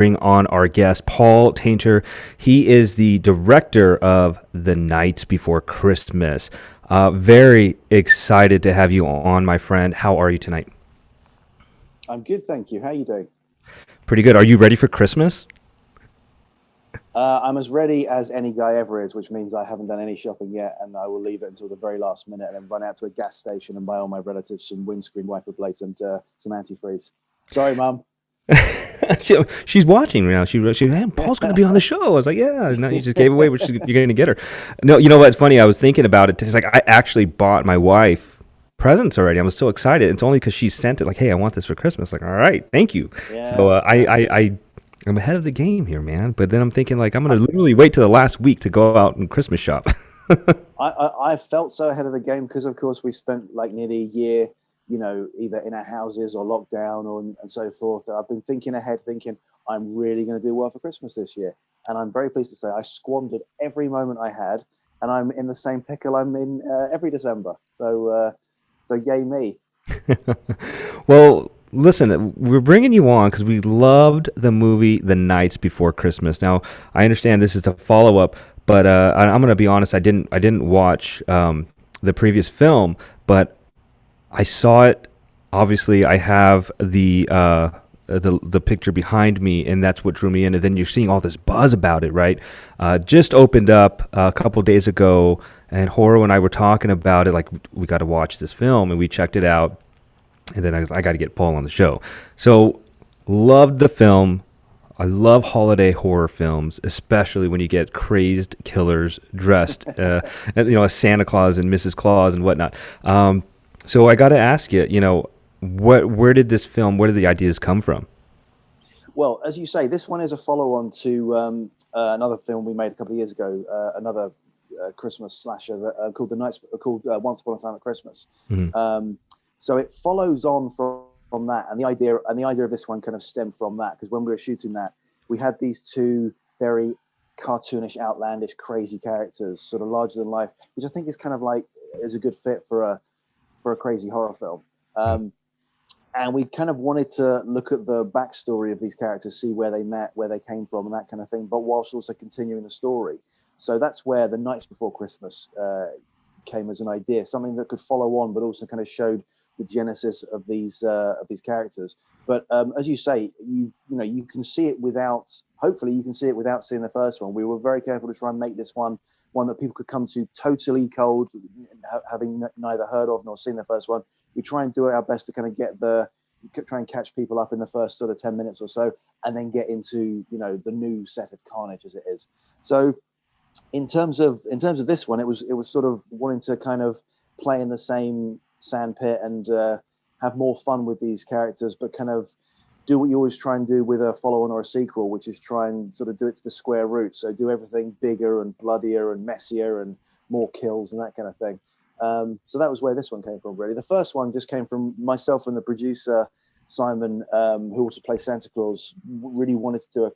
bring on our guest, Paul Tainter. He is the director of The Nights Before Christmas. Very excited to have you on, my friend. How are you tonight? I'm good, thank you. How are you doing? Pretty good. Are you ready for Christmas? I'm as ready as any guy ever is, which means I haven't done any shopping yet, and I will leave it until the very last minute and then run out to a gas station and buy all my relatives some windscreen wiper blades and some antifreeze. Sorry, Mum. She's watching now. Hey, Paul's going to be on the show. I was like, yeah. No, you just gave away what you're going to get her. No, you know what's funny? I was thinking about it. It's like I actually bought my wife presents already. I was so excited. It's only because she sent it. Like, hey, I want this for Christmas. Like, all right, thank you. So Yeah, yeah. I'm ahead of the game here, man. But then I'm thinking like I'm going to literally wait till the last week to go out and Christmas shop. I felt so ahead of the game because, of course, we spent like nearly a year, either in our houses or lockdown and so forth. I've been thinking ahead, thinking I'm really going to do well for Christmas this year, and I'm very pleased to say I squandered every moment I had, and I'm in the same pickle I'm in every December. So yay me. Well, listen, we're bringing you on because we loved the movie The Nights Before Christmas. Now, I understand this is a follow up, but I'm going to be honest. I didn't watch the previous film, but I saw it. Obviously, I have the picture behind me, and that's what drew me in. And then you're seeing all this buzz about it, right? Just opened up a couple days ago, and Horo and I were talking about it. Like we got to watch this film, and we checked it out. And then I got to get Paul on the show. So loved the film. I love holiday horror films, especially when you get crazed killers dressed, as Santa Claus and Mrs. Claus and whatnot. So I got to ask you, where did this film, where did the ideas come from? Well, as you say, this one is a follow-on to another film we made a couple of years ago, another Christmas slasher called Once Upon a Time at Christmas. Mhm. Um, so it follows on from that, and the idea of this one kind of stemmed from that because when we were shooting that, we had these two very cartoonish, outlandish, crazy characters, sort of larger than life, which I think is kind of like is a good fit for a crazy horror film. Um, and we kind of wanted to look at the backstory of these characters, see where they met, where they came from, and that kind of thing, but whilst also continuing the story. So that's where The Nights Before Christmas came as an idea, something that could follow on, but also kind of showed the genesis of these characters. But as you say, you can see it without. Hopefully, you can see it without seeing the first one. We were very careful to try and make this one that people could come to totally cold, having neither heard of nor seen the first one. We try and do our best to kind of try and catch people up in the first sort of 10 minutes or so, and then get into the new set of carnage as it is. So in terms of this one, it was sort of wanting to kind of play in the same sandpit and have more fun with these characters, but kind of do what you always try and do with a follow-on or a sequel, which is try and sort of do it to the square root. So do everything bigger and bloodier and messier and more kills and that kind of thing. So that was where this one came from, really. The first one just came from myself and the producer Simon, who also plays Santa Claus. Really wanted to do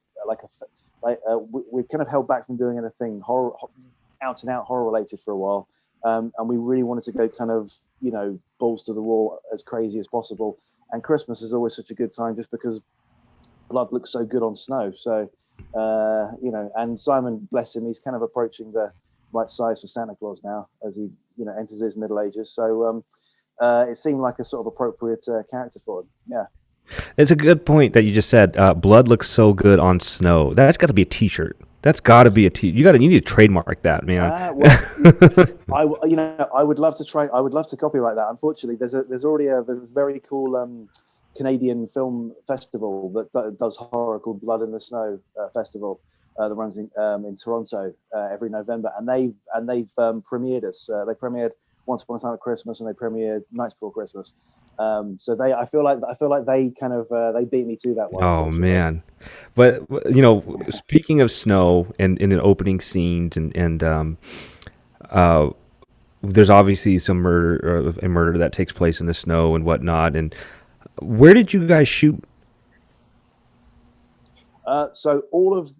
we kind of held back from doing anything horror, out and out horror related for a while, and we really wanted to go kind of balls to the wall as crazy as possible. And Christmas is always such a good time just because blood looks so good on snow. So and Simon, bless him, he's kind of approaching the right size for Santa Claus now as he enters his middle ages. So it seemed like a sort of appropriate character for him. Yeah. It's a good point that you just said. Blood looks so good on snow. That's got to be a T-shirt. That's got to be a T. You need to trademark that, man. Well, I would love to try. I would love to copyright that. Unfortunately, there's a very cool Canadian film festival that does horror called Blood in the Snow Festival that runs in Toronto every November, and they've premiered us. They premiered Once Upon a Time at Christmas, and they premiered Nights Before Christmas. So I feel like they kind of they beat me to that one, Oh unfortunately. man, but speaking of snow and in an opening scenes and uh, there's obviously some murder that takes place in the snow and whatnot. And where did you guys shoot? So all of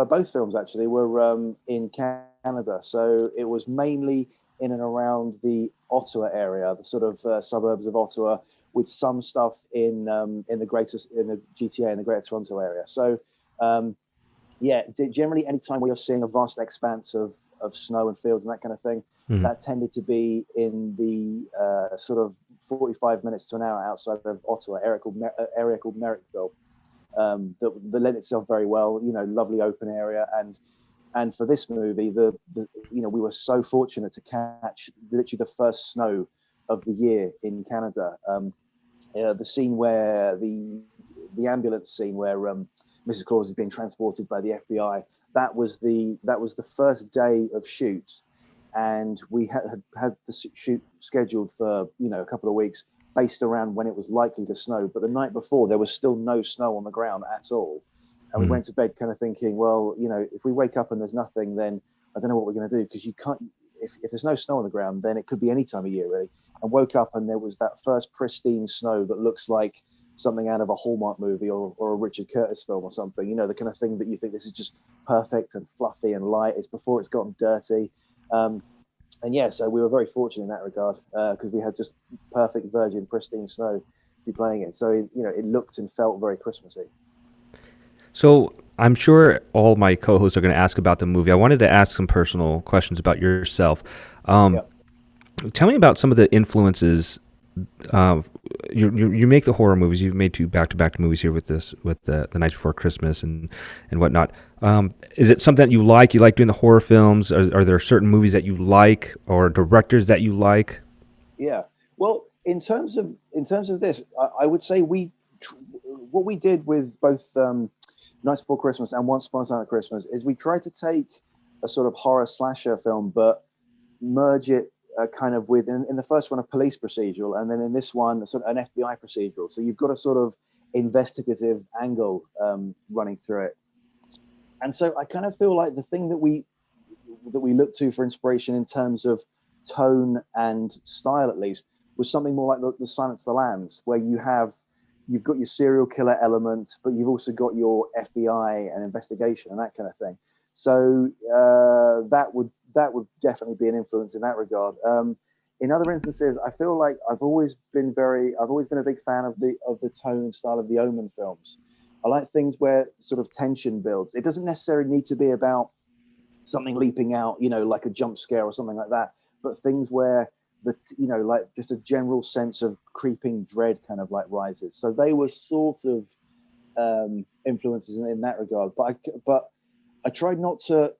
both films actually were in Canada. So it was mainly in and around the Ottawa area, the sort of suburbs of Ottawa, with some stuff in the GTA in the Greater Toronto area. So yeah, generally anytime we are seeing a vast expanse of snow and fields and that kind of thing, Mhm. that tended to be in the sort of 45 minutes to an hour outside of Ottawa, area called Merrickville. That lent itself very well, lovely open area. And for this movie, we were so fortunate to catch literally the first snow of the year in Canada. The scene where the ambulance scene where Mrs. Claus is being transported by the FBI. That was the first day of shoot, and we had the shoot scheduled for a couple of weeks based around when it was likely to snow. But the night before, there was still no snow on the ground at all, and we Mhm. went to bed kind of thinking, well, if we wake up and there's nothing, then I don't know what we're going to do, because you can't. If there's no snow on the ground, then it could be any time of year, really. And woke up and there was that first pristine snow that looks like something out of a Hallmark movie or a Richard Curtis film or something. The kind of thing that you think this is just perfect and fluffy and light. It's before it's gotten dirty. Um, and yeah, so we were very fortunate in that regard, because we had just perfect virgin pristine snow to be playing in. So it looked and felt very Christmassy. So I'm sure all my co-hosts are going to ask about the movie. I wanted to ask some personal questions about yourself. Um, Yeah. Tell me about some of the influences. Uh, you make the horror movies. You've made two back-to-back movies here with the Night Before Christmas and whatnot. Is it something that you like? You like doing the horror films? Are there certain movies that you like or directors that you like? Yeah. Well, in terms of this, I would say what we did with both Nights Before Christmas and Once Upon a Time at Christmas is we tried to take a sort of horror slasher film, but merge it kind of with in the first one a police procedural, and then in this one sort of an FBI procedural. So you've got a sort of investigative angle running through it. And so I kind of feel like the thing that we look to for inspiration in terms of tone and style, at least, was something more like the Silence of the Lambs, where you've got your serial killer elements, but you've also got your FBI and investigation and that kind of thing. So that would definitely be an influence in that regard. In other instances, I feel like I've always been a big fan of the tone and style of the Omen films. I like things where sort of tension builds. It doesn't necessarily need to be about something leaping out, like a jump scare or something like that, but things where like just a general sense of creeping dread kind of like rises. So they were sort of influences in that regard. But I tried not to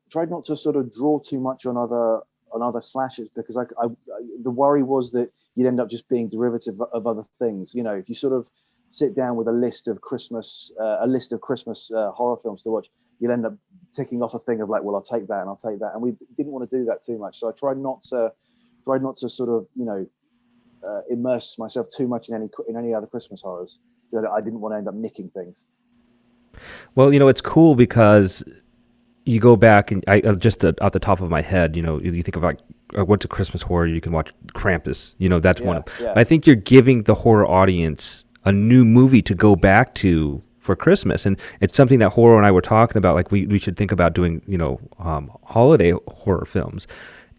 sort of draw too much on other slashes, because the worry was that you'd end up just being derivative of other things. If you sort of sit down with a list of Christmas horror films to watch, you'll end up ticking off a thing of like, well, I'll take that and I'll take that, and we didn't want to do that too much. So I tried not to sort of immerse myself too much in any other Christmas horrors, that I didn't want to end up nicking things. Well, it's cool because you go back and I just off the top of my head, you think of like what's a Christmas horror? You can watch Krampus. That's one Yeah, of. yeah, But I think you're giving the horror audience a new movie to go back to for Christmas, and it's something that horror and I were talking about. Like we should think about doing holiday horror films,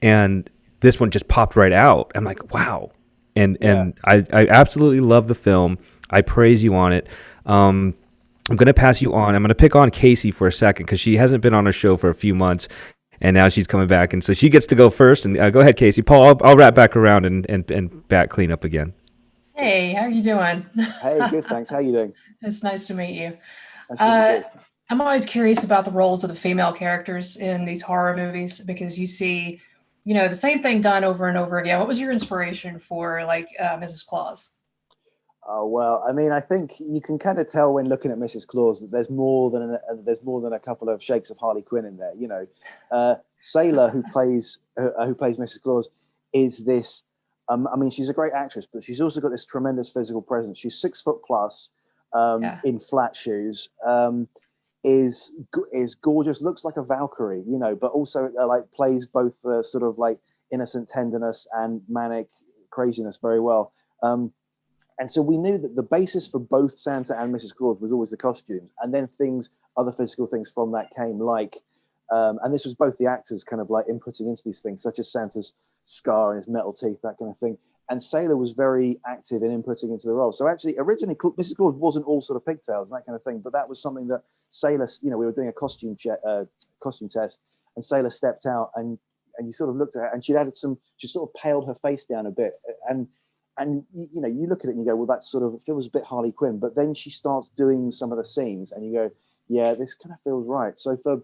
and this one just popped right out. I'm like, wow, and yeah. I absolutely love the film. I praise you on it. I'm going to pass you on. I'm going to pick on Casey for a second because she hasn't been on our show for a few months, and now she's coming back, and so she gets to go first. And go ahead, Casey. Paul, I'll wrap back around and back clean up again. Hey, how are you doing? Hey, good, thanks. How you doing? It's nice to meet you. Nice to meet you Uh, too. I'm always curious about the roles of the female characters in these horror movies because you see, the same thing done over and over again. What was your inspiration for like Mrs. Claus? Oh well, I mean, I think you can kind of tell when looking at Mrs. Claus that there's more than a couple of shakes of Harley Quinn in there. Sailor, who plays Mrs. Claus, is this. I mean, she's a great actress, but she's also got this tremendous physical presence. She's 6 foot plus, Yeah, in flat shoes. Is gorgeous. Looks like a Valkyrie, but also like plays both the sort of like innocent tenderness and manic craziness very well. And so we knew that the basis for both Santa and Mrs. Claus was always the costumes, and then other physical things from that came, like, and this was both the actors kind of like inputting into these things, such as Santa's scar and his metal teeth, that kind of thing. and Sailor was very active in inputting into the role. So actually, originally, Mrs. Claus wasn't all sort of pigtails and that kind of thing, but that was something that Sailor, you know, we were doing a costume test, and Sailor stepped out, and you sort of looked at her, and she sort of paled her face down a bit, and you know, you look at it and you go, well, that's sort of, it feels a bit Harley Quinn, but then she starts doing some of the scenes, and you go, yeah, this kind of feels right. So for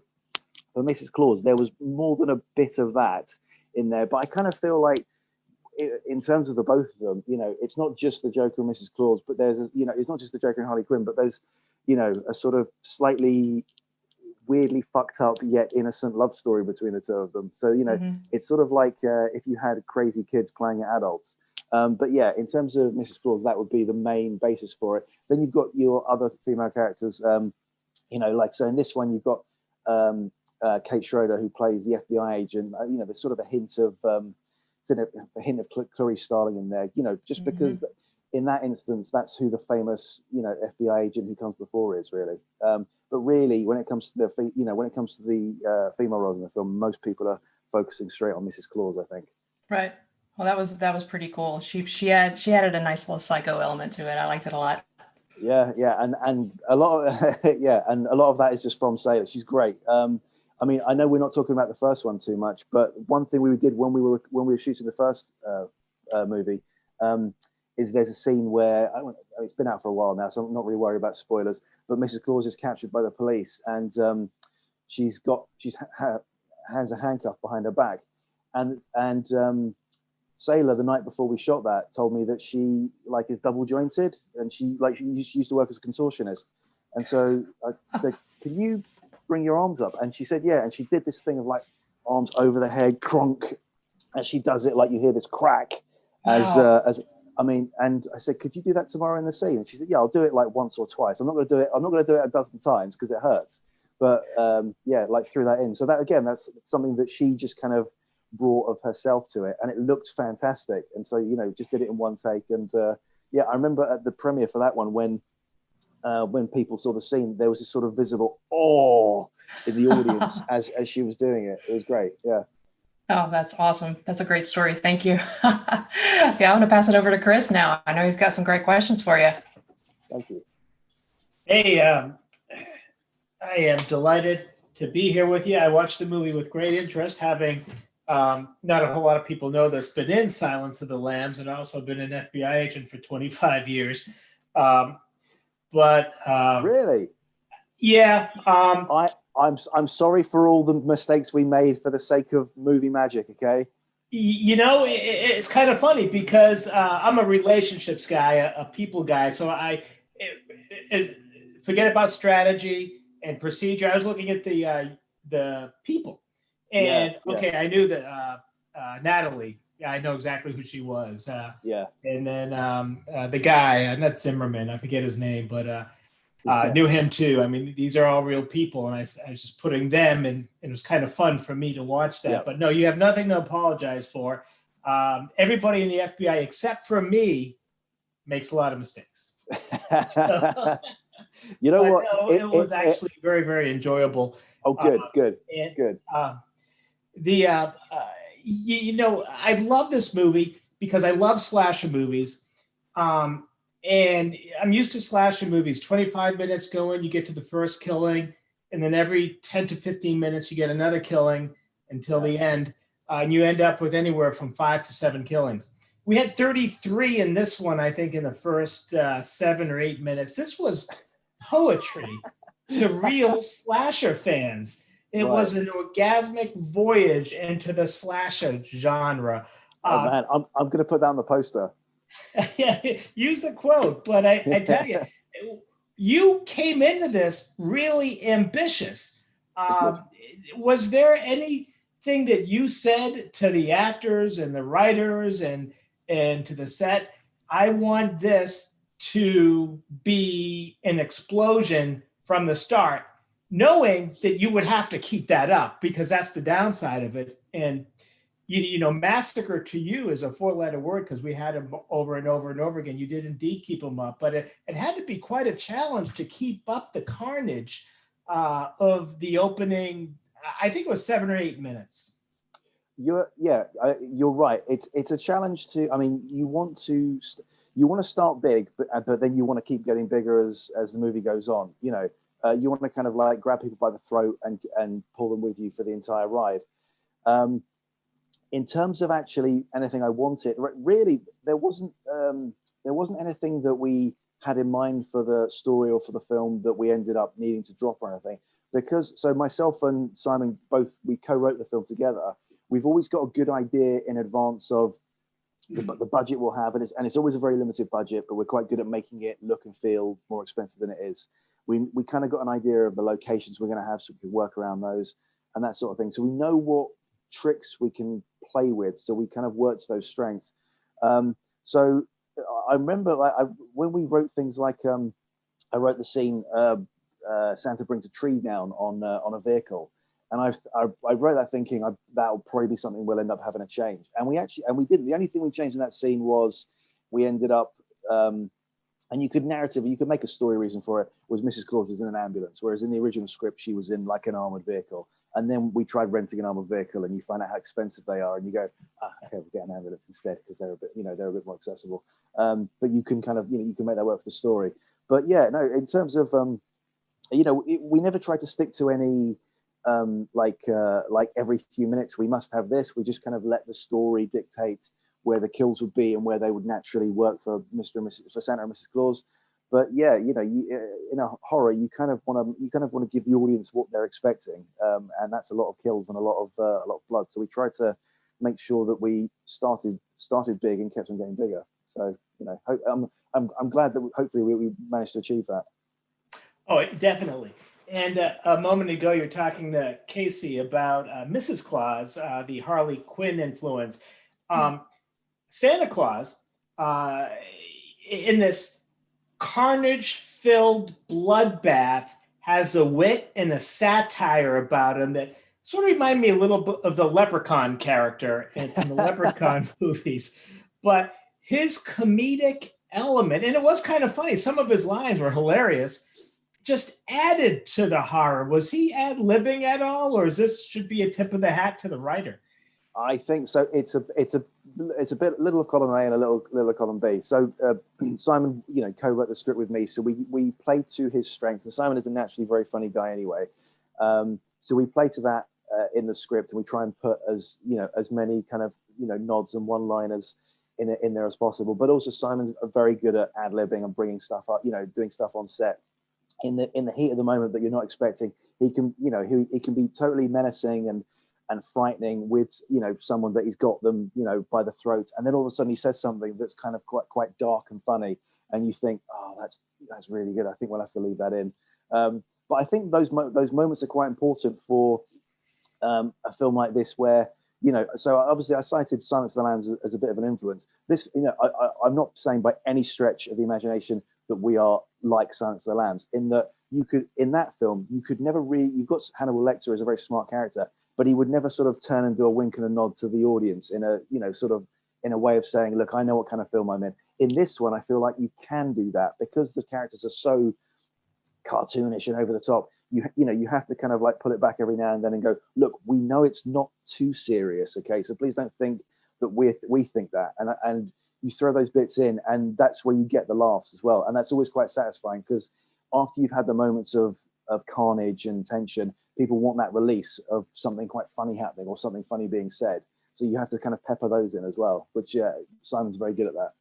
Mrs. Claus, there was more than a bit of that in there, but I kind of feel like, in terms of the both of them, you know, it's not just the Joker and Mrs. Claus, but there's, you know, it's not just the Joker and Harley Quinn, but there's, you know, a sort of slightly weirdly fucked up yet innocent love story between the two of them. So, you know, it's sort of like if you had crazy kids playing at adults. But yeah, in terms of Mrs. Claus, that would be the main basis for it. Then you've got your other female characters, you know, like, so in this one, you've got Kate Schroeder, who plays the FBI agent. You know, there's sort of a hint of Clarice Starling in there, you know, just because in that instance, that's who the famous, you know, FBI agent who comes before is, really. But really, when it comes to the female roles in the film, most people are focusing straight on Mrs. Claus, I think. Right. Well, that was pretty cool. She added a nice little psycho element to it. I liked it a lot. Yeah, and a lot of and a lot of that is just from Sailor. She's great. I mean, I know we're not talking about the first one too much, but one thing we did when we were shooting the first movie is there's a scene where it's been out for a while now, so I'm not really worried about spoilers. But Mrs. Claus is captured by the police, and she's hands a handcuff behind her back, and Sailor, the night before we shot that, told me that she like is double jointed, and she used to work as a contortionist, and so I said, "Can you bring your arms up?" And she said, yeah. And she did this thing of like arms over the head, cronk, as she does it, like you hear this crack. Wow. And I said, could you do that tomorrow in the scene? And she said, yeah, I'll do it like once or twice. I'm not going to do it a dozen times because it hurts. But yeah, like threw that in. So that, again, that's something that she just kind of brought of herself to it, and it looked fantastic. And so, you know, just did it in one take. And yeah, I remember at the premiere for that one, when people saw the scene, there was this sort of visible awe in the audience as she was doing it. It was great. Yeah. Oh, that's awesome. That's a great story. Thank you. Yeah, I'm going to pass it over to Chris now. I know he's got some great questions for you. Thank you. Hey, I am delighted to be here with you. I watched the movie with great interest, having not a whole lot of people know this, been in Silence of the Lambs, and also been an FBI agent for 25 years. Really? Yeah. I'm sorry for all the mistakes we made for the sake of movie magic. Okay. You know, it's kind of funny because I'm a relationships guy, a people guy. So I forget about strategy and procedure. I was looking at the people, and okay, I knew that Natalie. Yeah, I know exactly who she was. And then the guy, not Zimmerman, I forget his name, but knew him too. I mean, these are all real people, and I was just putting them, and it was kind of fun for me to watch that. Yeah. But no, you have nothing to apologize for. Everybody in the FBI, except for me, makes a lot of mistakes. So, you know what? No, it was actually very, very enjoyable. Oh, good. You know, I love this movie because I love slasher movies. And I'm used to slasher movies, 25 minutes going, you get to the first killing, and then every 10 to 15 minutes, you get another killing until the end. And you end up with anywhere from 5 to 7 killings. We had 33 in this one, I think, in the first 7 or 8 minutes. This was poetry to real slasher fans. It was an orgasmic voyage into the slasher genre. Oh man, I'm going to put that on the poster. Use the quote, but I tell you, you came into this really ambitious. Was there anything that you said to the actors and the writers and to the set? I want this to be an explosion from the start, knowing that you would have to keep that up because that's the downside of it. And you know, massacre to you is a 4-letter word because we had them over and over and over again. You did indeed keep them up, but it had to be quite a challenge to keep up the carnage of the opening. I think it was 7 or 8 minutes. you're right. It's a challenge to. I mean, you want to start big, but then you want to keep getting bigger as the movie goes on. You know, you want to kind of like grab people by the throat and pull them with you for the entire ride. Um, in terms of actually anything I wanted, really, there wasn't anything that we had in mind for the story or for the film that we ended up needing to drop or anything. Because so myself and Simon both we co-wrote the film together. We've always got a good idea in advance of the budget we'll have, and it's always a very limited budget, but we're quite good at making it look and feel more expensive than it is. We kind of got an idea of the locations we're going to have, so we can work around those and that sort of thing. So we know what tricks we can play with, so we kind of work to those strengths. So I remember when we wrote things like I wrote the scene Santa brings a tree down on a vehicle. And I wrote that thinking that'll probably be something we'll end up having to change. And we didn't. The only thing we changed in that scene was we ended up, and you could make a story reason for it, was Mrs. Claus was in an ambulance, whereas in the original script, she was in like an armored vehicle. And then we tried renting an armored vehicle, and you find out how expensive they are, and you go, okay, we'll get an ambulance instead because they're a bit more accessible. But you can kind of, you can make that work for the story. But yeah, no, in terms of, we never tried to stick to any, like every few minutes we must have this. We just kind of let the story dictate where the kills would be and where they would naturally work for for Santa and Mrs. Claus. But yeah, in a horror, you kind of want to give the audience what they're expecting, and that's a lot of kills and a lot of blood. So we tried to make sure that we started big and kept on getting bigger. So I'm glad that hopefully we managed to achieve that. Oh, definitely. And a moment ago, you're talking to Casey about Mrs. Claus, the Harley Quinn influence. Santa Claus, in this carnage-filled bloodbath, has a wit and a satire about him that sort of remind me a little bit of the Leprechaun character in the Leprechaun movies. But his comedic element, and it was kind of funny, some of his lines were hilarious, just added to the horror. Was he ad-libbing at all, or is this should be a tip of the hat to the writer? I think so. It's a bit little of column A and a little of column B. So Simon, co-wrote the script with me, so we played to his strengths. And Simon is a naturally very funny guy anyway, so we play to that in the script, and we try and put as many kind of nods and one-liners in there as possible. But also Simon's very good at ad-libbing and bringing stuff up, doing stuff on set in the heat of the moment that you're not expecting. He can he can be totally menacing and frightening with someone that he's got them by the throat, and then all of a sudden he says something that's kind of quite dark and funny, and you think, oh, that's really good. I think we'll have to leave that in. But I think those moments are quite important for a film like this, where so obviously I cited Silence of the Lambs as a bit of an influence. This, I'm not saying by any stretch of the imagination that we are like Silence of the Lambs, in that in that film you could never really, you've got Hannibal Lecter as a very smart character, but he would never sort of turn and do a wink and a nod to the audience in a sort of in a way of saying, look, I know what kind of film I'm in. In this one, I feel like you can do that because the characters are so cartoonish and over the top. You have to kind of like pull it back every now and then and go, look, we know it's not too serious, okay? So please don't think that we think that. And you throw those bits in, and that's where you get the laughs as well. And that's always quite satisfying, because after you've had the moments of carnage and tension, people want that release of something quite funny happening or something funny being said. So you have to kind of pepper those in as well, which Simon's very good at that.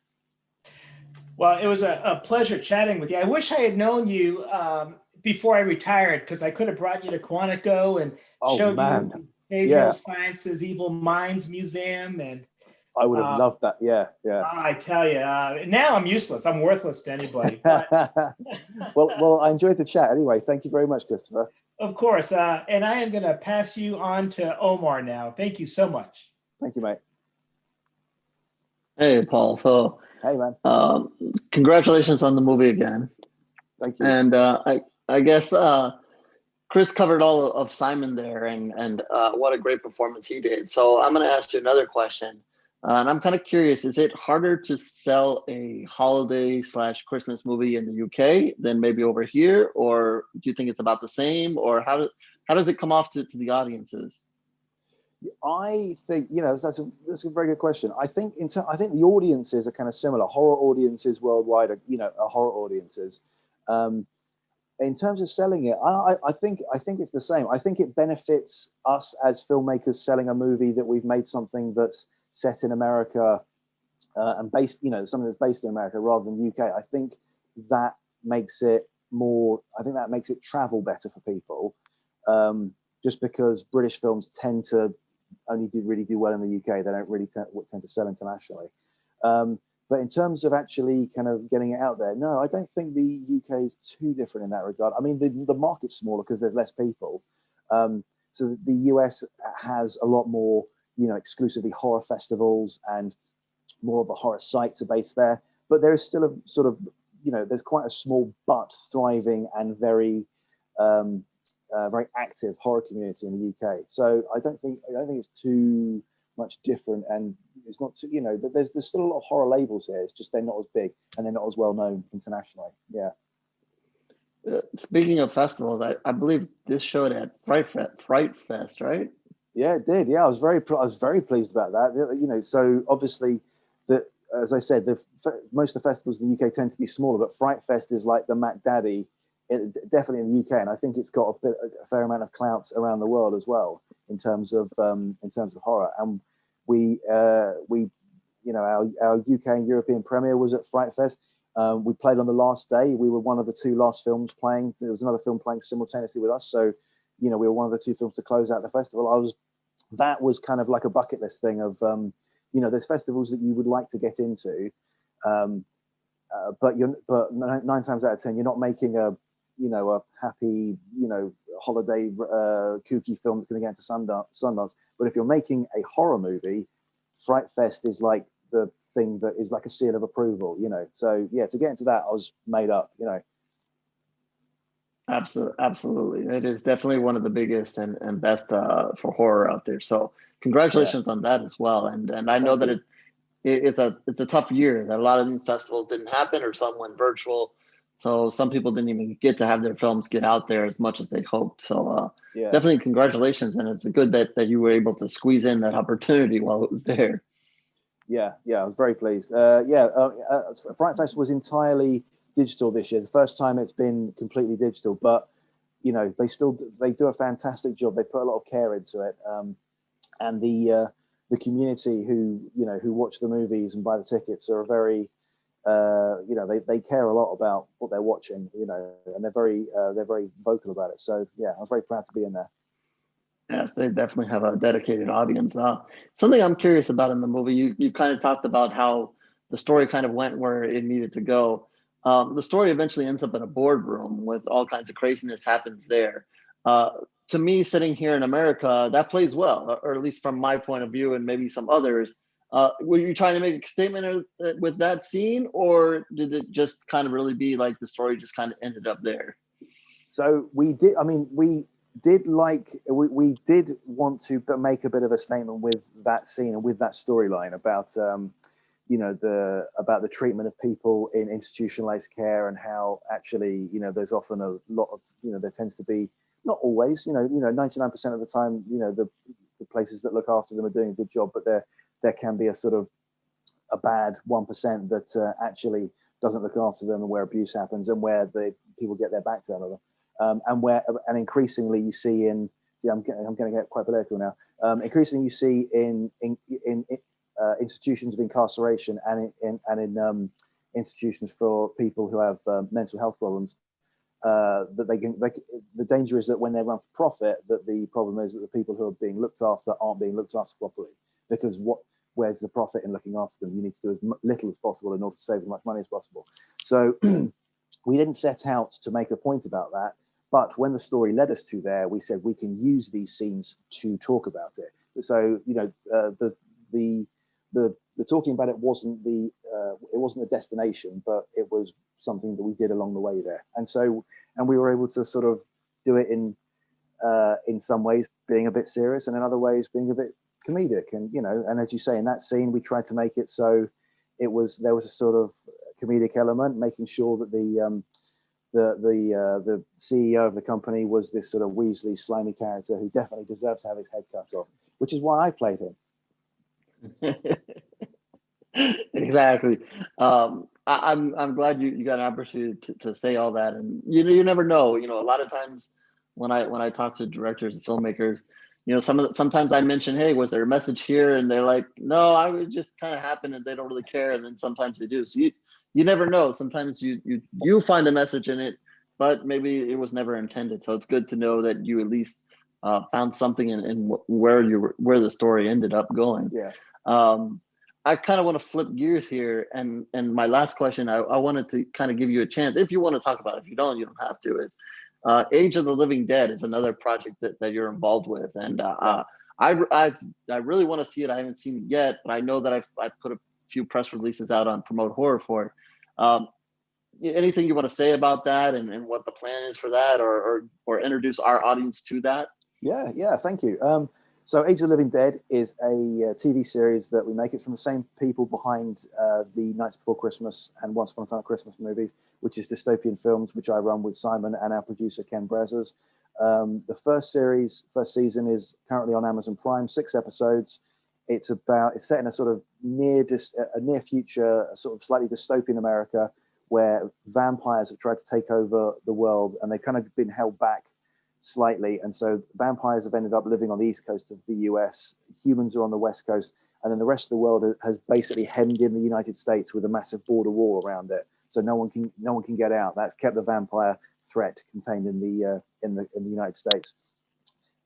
Well, it was a pleasure chatting with you. I wish I had known you before I retired, because I could have brought you to Quantico and showed you Behavioral Sciences Evil Minds Museum, and I would have loved that. Yeah. I tell you, now I'm useless. I'm worthless to anybody. But... well, I enjoyed the chat anyway. Thank you very much, Christopher. Of course. And I am going to pass you on to Omar now. Thank you so much. Thank you, mate. Hey, Paul. So, hey, man. Congratulations on the movie again. Thank you. And I guess Chris covered all of Simon there, and what a great performance he did. So I'm going to ask you another question. And I'm kind of curious, is it harder to sell a holiday/Christmas movie in the UK than maybe over here? Or do you think it's about the same? Or how does it come off to the audiences? I think that's a very good question. I think I think the audiences are kind of similar. Horror audiences worldwide are are horror audiences. Um, in terms of selling it, I think it's the same. I think it benefits us as filmmakers selling a movie that we've made something that's set in America and based, something that's based in America rather than UK. I think that makes it more. I think that makes it travel better for people, just because British films tend to only really do well in the UK. They don't really tend to sell internationally. But in terms of actually kind of getting it out there, no, I don't think the UK is too different in that regard. I mean, the market's smaller because there's less people. So the US has a lot more, exclusively horror festivals, and more of the horror sites are based there. But there is still a sort of, there's quite a small but thriving and very active horror community in the UK. So I don't think it's too much different, and it's not too, there's still a lot of horror labels here. It's just they're not as big and they're not as well known internationally. Yeah. Speaking of festivals, I believe this showed at Fright Fest, right? Yeah, it did. Yeah, I was very pleased about that. So obviously, as I said, most of the festivals in the UK tend to be smaller, but Fright Fest is like the Mac Daddy, definitely in the UK, and I think it's got a fair amount of clout around the world as well in terms of horror. And we our UK and European premiere was at Fright Fest. We played on the last day. We were one of the two last films playing. There was another film playing simultaneously with us, so we were one of the two films to close out the festival. That was kind of like a bucket list thing of there's festivals that you would like to get into, but 9 times out of 10 you're not making a happy holiday kooky film that's going to get into Sundance. But if you're making a horror movie, Fright Fest is like the thing that is like a seal of approval. So yeah, to get into that, I was made up. Absolutely. It is definitely one of the biggest and best for horror out there. So congratulations on that as well. And I know that it's a tough year, that a lot of festivals didn't happen or some went virtual. So some people didn't even get to have their films get out there as much as they hoped. So definitely congratulations. And it's good that you were able to squeeze in that opportunity while it was there. Yeah, I was very pleased. Fright Fest was entirely digital this year. The first time it's been completely digital, but they do a fantastic job. They put a lot of care into it, and the community who watch the movies and buy the tickets are very they care a lot about what they're watching, and they're very vocal about it. So yeah, I was very proud to be in there. Yes, they definitely have a dedicated audience. Something I'm curious about in the movie, you kind of talked about how the story kind of went where it needed to go. The story eventually ends up in a boardroom with all kinds of craziness happens there. To me, sitting here in America, that plays well, or at least from my point of view and maybe some others. Were you trying to make a statement with that scene, or did it just kind of really be like the story just kind of ended up there? So we did. I mean, we did want to make a bit of a statement with that scene and with that storyline about about the treatment of people in institutionalized care, and how actually there's often a lot of there tends to be, not always, 99% of the time the places that look after them are doing a good job, but there can be a sort of a bad 1% that actually doesn't look after them, and where abuse happens, and where the people get their back turned on them. And increasingly you see I'm going to get quite political now. Increasingly you see in institutions of incarceration and in institutions for people who have mental health problems, that the danger is that when they run for profit, that the problem is that the people who are being looked after aren't being looked after properly, because where's the profit in looking after them? You need to do as little as possible in order to save as much money as possible. So we didn't set out to make a point about that. But when the story led us to there, we said we can use these scenes to talk about it. So the talking about it wasn't the destination, but it was something that we did along the way there. And we were able to sort of do it in some ways being a bit serious, and in other ways being a bit comedic. And as you say, in that scene, we tried to make it so there was a sort of comedic element, making sure that the CEO of the company was this sort of Weasley slimy character who definitely deserves to have his head cut off. which is why I played him. Exactly. I'm glad you got an opportunity to say all that, and you never know. A lot of times when I talk to directors and filmmakers, sometimes I mention, hey, was there a message here? And they're like, no, I would just kind of happen, and they don't really care. And then sometimes they do. So you never know. Sometimes you find a message in it, but maybe it was never intended. So it's good to know that you at least found something in where the story ended up going. Yeah. I kind of want to flip gears here, and my last question, I wanted to kind of give you a chance, if you want to talk about it. If you don't have to. Is Age of the Living Dead is another project that you're involved with, and I really want to see it. I haven't seen it yet, but I know that I've put a few press releases out on Promote Horror for it. Anything you want to say about that, and what the plan is for that, or introduce our audience to that? Yeah, thank you. So Age of the Living Dead is a TV series that we make. It's from the same people behind the Nights Before Christmas and Once Upon a Time at Christmas movies, which is Dystopian Films, which I run with Simon and our producer, Ken Brezers. The first season is currently on Amazon Prime, 6 episodes. It's set in a sort of near future, a sort of slightly dystopian America, where vampires have tried to take over the world, and they've kind of been held back slightly, and so vampires have ended up living on the east coast of the US. Humans are on the west coast, and then the rest of the world has basically hemmed in the United States with a massive border wall around it, so no one can get out. That's kept the vampire threat contained in the United States.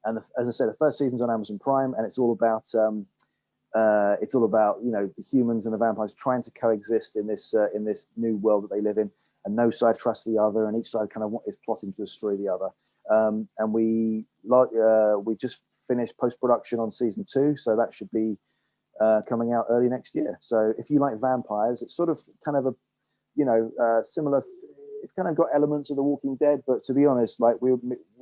And as I said, the first season's on Amazon Prime, and it's all about the humans and the vampires trying to coexist in this new world that they live in, and no side trusts the other, and each side kind of is plotting to destroy the other. And we just finished post-production on season 2, so that should be coming out early next year. So if you like vampires, it's sort of kind of a similar. It's kind of got elements of The Walking Dead, but to be honest, like we're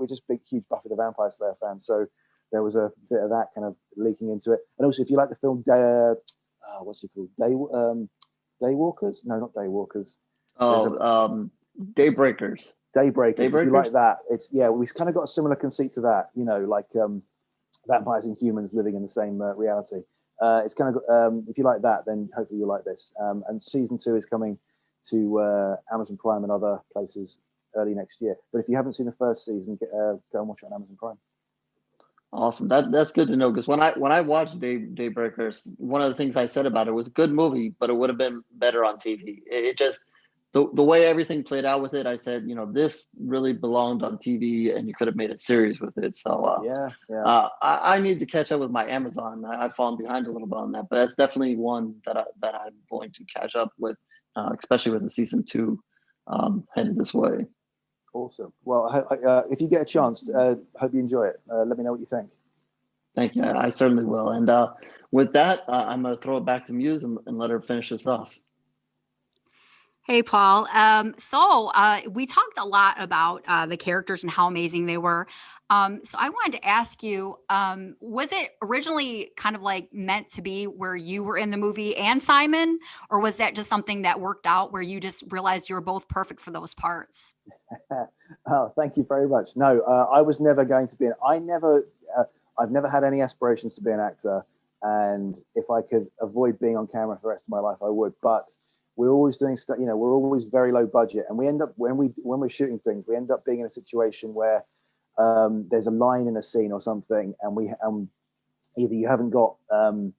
just huge Buffy the Vampire Slayer fans, so there was a bit of that kind of leaking into it. And also, if you like the film what's it called? Daywalkers? No, not Daywalkers. Daybreakers. Daybreakers. If you like that, we've kind of got a similar conceit to that, like vampires and humans living in the same reality. It's kind of if you like that, then hopefully you'll like this. And season 2 is coming to Amazon Prime and other places early next year. But if you haven't seen the first season, go and watch it on Amazon Prime. Awesome. That's good to know, because when I watched Daybreakers, one of the things I said about it was a good movie, but it would have been better on TV. It just the way everything played out with it, I said, this really belonged on TV, and you could have made a series with it. So I need to catch up with my Amazon. I've fallen behind a little bit on that, but that's definitely one that I'm going to catch up with, especially with the season 2 headed this way. Awesome. Well, if you get a chance, hope you enjoy it. Let me know what you think. Thank you. I certainly will. And with that, I'm going to throw it back to Muse and let her finish this off. Hey, Paul. So we talked a lot about the characters and how amazing they were. So I wanted to ask you, was it originally kind of like meant to be where you were in the movie and Simon, or was that just something that worked out where you just realized you were both perfect for those parts? Oh, thank you very much. No, I was never going to be I've never had any aspirations to be an actor. And if I could avoid being on camera for the rest of my life, I would. But we're always doing stuff, we're always very low budget. And we end up, when we're shooting things, we end up being in a situation where there's a line in a scene or something, and either you haven't got an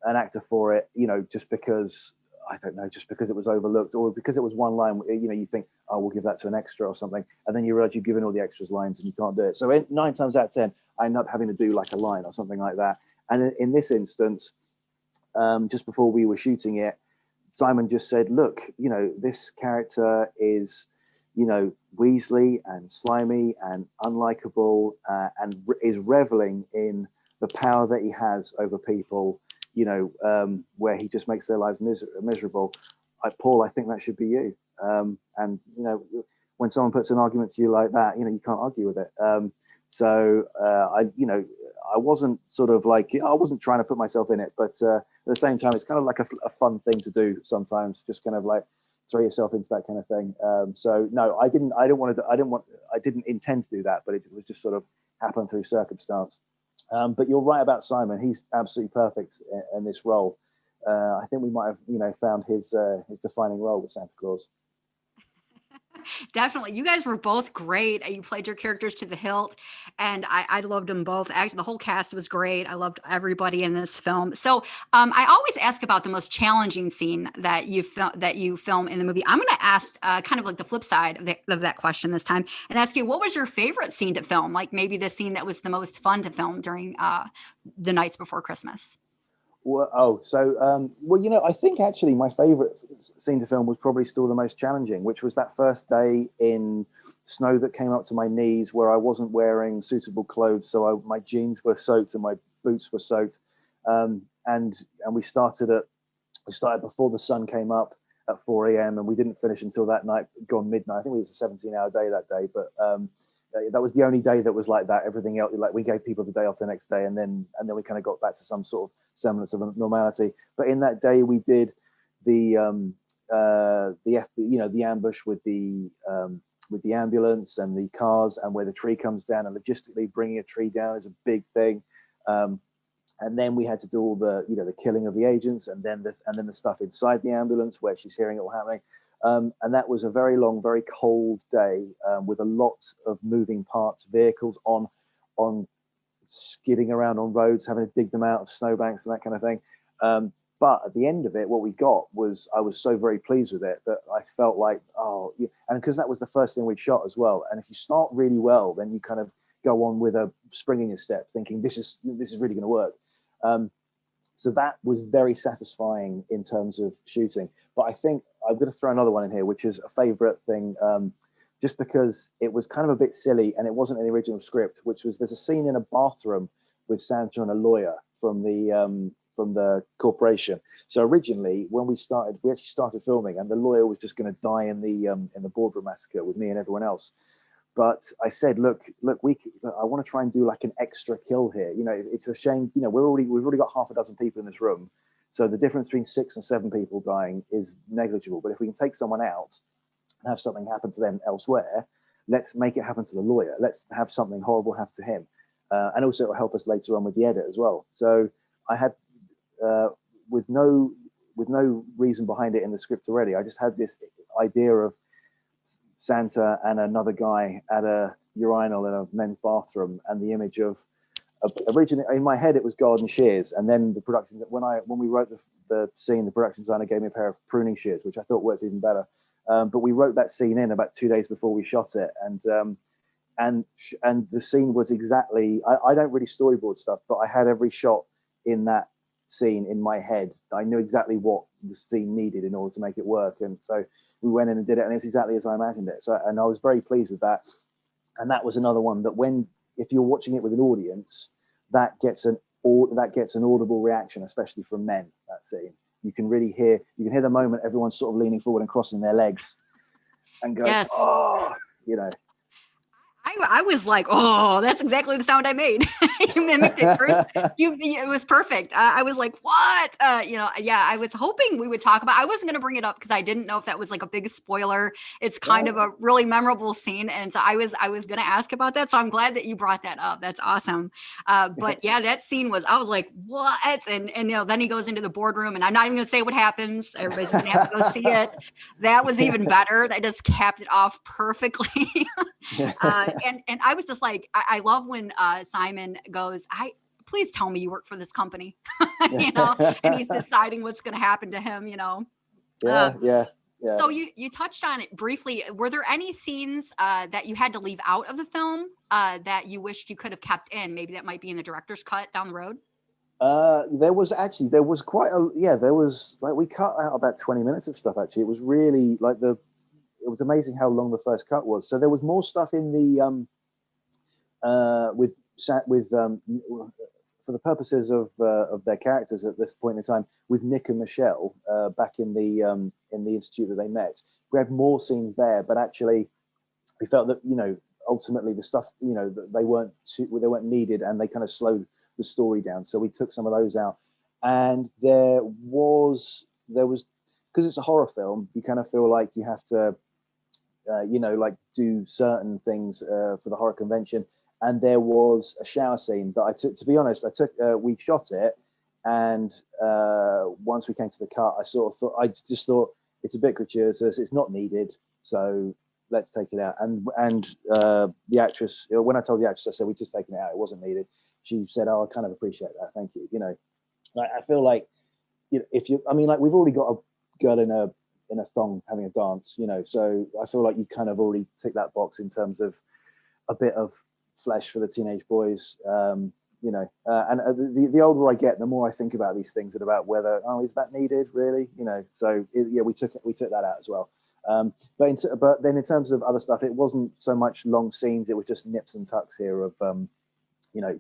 actor for it, just because, I don't know, just because it was overlooked, or because it was one line, you think, oh, we'll give that to an extra or something. And then you realize you've given all the extras lines and you can't do it. So 9 times out of 10, I end up having to do like a line or something like that. And in this instance, just before we were shooting it, Simon just said, look, this character is, Weasley and slimy and unlikable, and is reveling in the power that he has over people, where he just makes their lives miserable. Paul, I think that should be you. And, when someone puts an argument to you like that, you can't argue with it. I wasn't sort of like, I wasn't trying to put myself in it, but at the same time, it's kind of like a fun thing to do sometimes, just kind of like throw yourself into that kind of thing. So no, I didn't intend to do that, but it was just sort of happened through circumstance. But you're right about Simon. He's absolutely perfect in this role. I think we might have, found his defining role with Santa Claus. Definitely. You guys were both great. You played your characters to the hilt, and I loved them both. Actually, the whole cast was great. I loved everybody in this film. So I always ask about the most challenging scene that you film in the movie. I'm going to ask kind of like the flip side of that question this time, and ask you, what was your favorite scene to film? Like maybe the scene that was the most fun to film during the nights before Christmas. Well, I think actually my favorite scene to film was probably still the most challenging, which was that first day in snow that came up to my knees, where I wasn't wearing suitable clothes, so my jeans were soaked and my boots were soaked, and we started before the sun came up at 4 a.m. and we didn't finish until that night, gone midnight. I think it was a 17-hour day that day, but that was the only day that was like that. Everything else, like we gave people the day off the next day, and then we kind of got back to some sort of semblance of normality. But in that day, we did the ambush with the ambulance and the cars, and where the tree comes down, and logistically bringing a tree down is a big thing. And then we had to do all the the killing of the agents, and then the stuff inside the ambulance where she's hearing it all happening. And that was a very long, very cold day with a lot of moving parts, vehicles on skidding around on roads, having to dig them out of snowbanks and that kind of thing. But at the end of it, what we got was, I was so very pleased with it that I felt like, and because that was the first thing we'd shot as well. And if you start really well, then you kind of go on with a spring in your step, thinking this is really going to work. So that was very satisfying in terms of shooting. But I think I'm going to throw another one in here, which is a favorite thing, just because it was kind of a bit silly and it wasn't in the original script, which was, there's a scene in a bathroom with Santa and a lawyer from the corporation. So originally, when we actually started filming, and the lawyer was just going to die in the boardroom massacre with me and everyone else. But I said, look, I want to try and do like an extra kill here. It's a shame. We've already got half a dozen people in this room, so the difference between 6 and 7 people dying is negligible. But if we can take someone out and have something happen to them elsewhere, let's make it happen to the lawyer. Let's have something horrible happen to him, and also it'll help us later on with the edit as well. So I had, with no reason behind it in the script already, I just had this idea of Santa and another guy at a urinal in a men's bathroom, and the image of originally in my head it was garden shears, and then the production, when we wrote the scene, the production designer gave me a pair of pruning shears, which I thought worked even better. But we wrote that scene in about 2 days before we shot it, and the scene was exactly, I don't really storyboard stuff, but I had every shot in that scene in my head. I knew exactly what the scene needed in order to make it work, and so we went in and did it, and it's exactly as I imagined it. So, and I was very pleased with that. And that was another one that if you're watching it with an audience, that gets an audible reaction, especially from men. That scene, you can hear the moment everyone's sort of leaning forward and crossing their legs, and going, yes. Oh. I was like, oh, that's exactly the sound I made. You mimicked it first. It was perfect. I was like, what? I was hoping we would talk about, I wasn't going to bring it up because I didn't know if that was like a big spoiler. It's kind of a really memorable scene. And so I was going to ask about that. So I'm glad that you brought that up. That's awesome. But yeah, that scene I was like, what? And then he goes into the boardroom, and I'm not even going to say what happens. Everybody's going to have to go see it. That was even better. That just capped it off perfectly. And I was just like, I love when Simon goes, please tell me you work for this company, and he's deciding what's going to happen to him, Yeah. So you touched on it briefly. Were there any scenes that you had to leave out of the film that you wished you could have kept in? Maybe that might be in the director's cut down the road. There was we cut out about 20 minutes of stuff. Actually, it was really like it was amazing how long the first cut was. So there was more stuff in the for the purposes of their characters at this point in time, with Nick and Michelle back in the institute that they met. We had more scenes there, but actually we felt that ultimately the stuff that they weren't needed, and they kind of slowed the story down. So we took some of those out, and there was because it's a horror film, you kind of feel like you have to do certain things for the horror convention, and there was a shower scene that I took. To be honest, we shot it, and once we came to the cut, I just thought it's a bit gratuitous. It's not needed, so let's take it out. And the actress, when I told the actress, I said, we've just taken it out. It wasn't needed. She said, oh, I kind of appreciate that. Thank you. You know, I feel like, you know, we've already got a girl in a thong having a dance, you know, so I feel like you've kind of already ticked that box in terms of a bit of flesh for the teenage boys. You know, and the older I get, the more I think about these things and about whether, is that needed really? You know, so we took that out as well. But then in terms of other stuff, it wasn't so much long scenes. It was just nips and tucks here of, you know,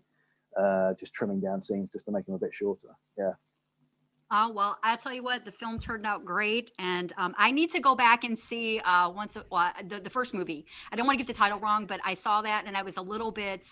just trimming down scenes just to make them a bit shorter. Yeah. Oh, well, I'll tell you what, the film turned out great. And I need to go back and see the first movie. I don't want to get the title wrong, but I saw that and I was a little bit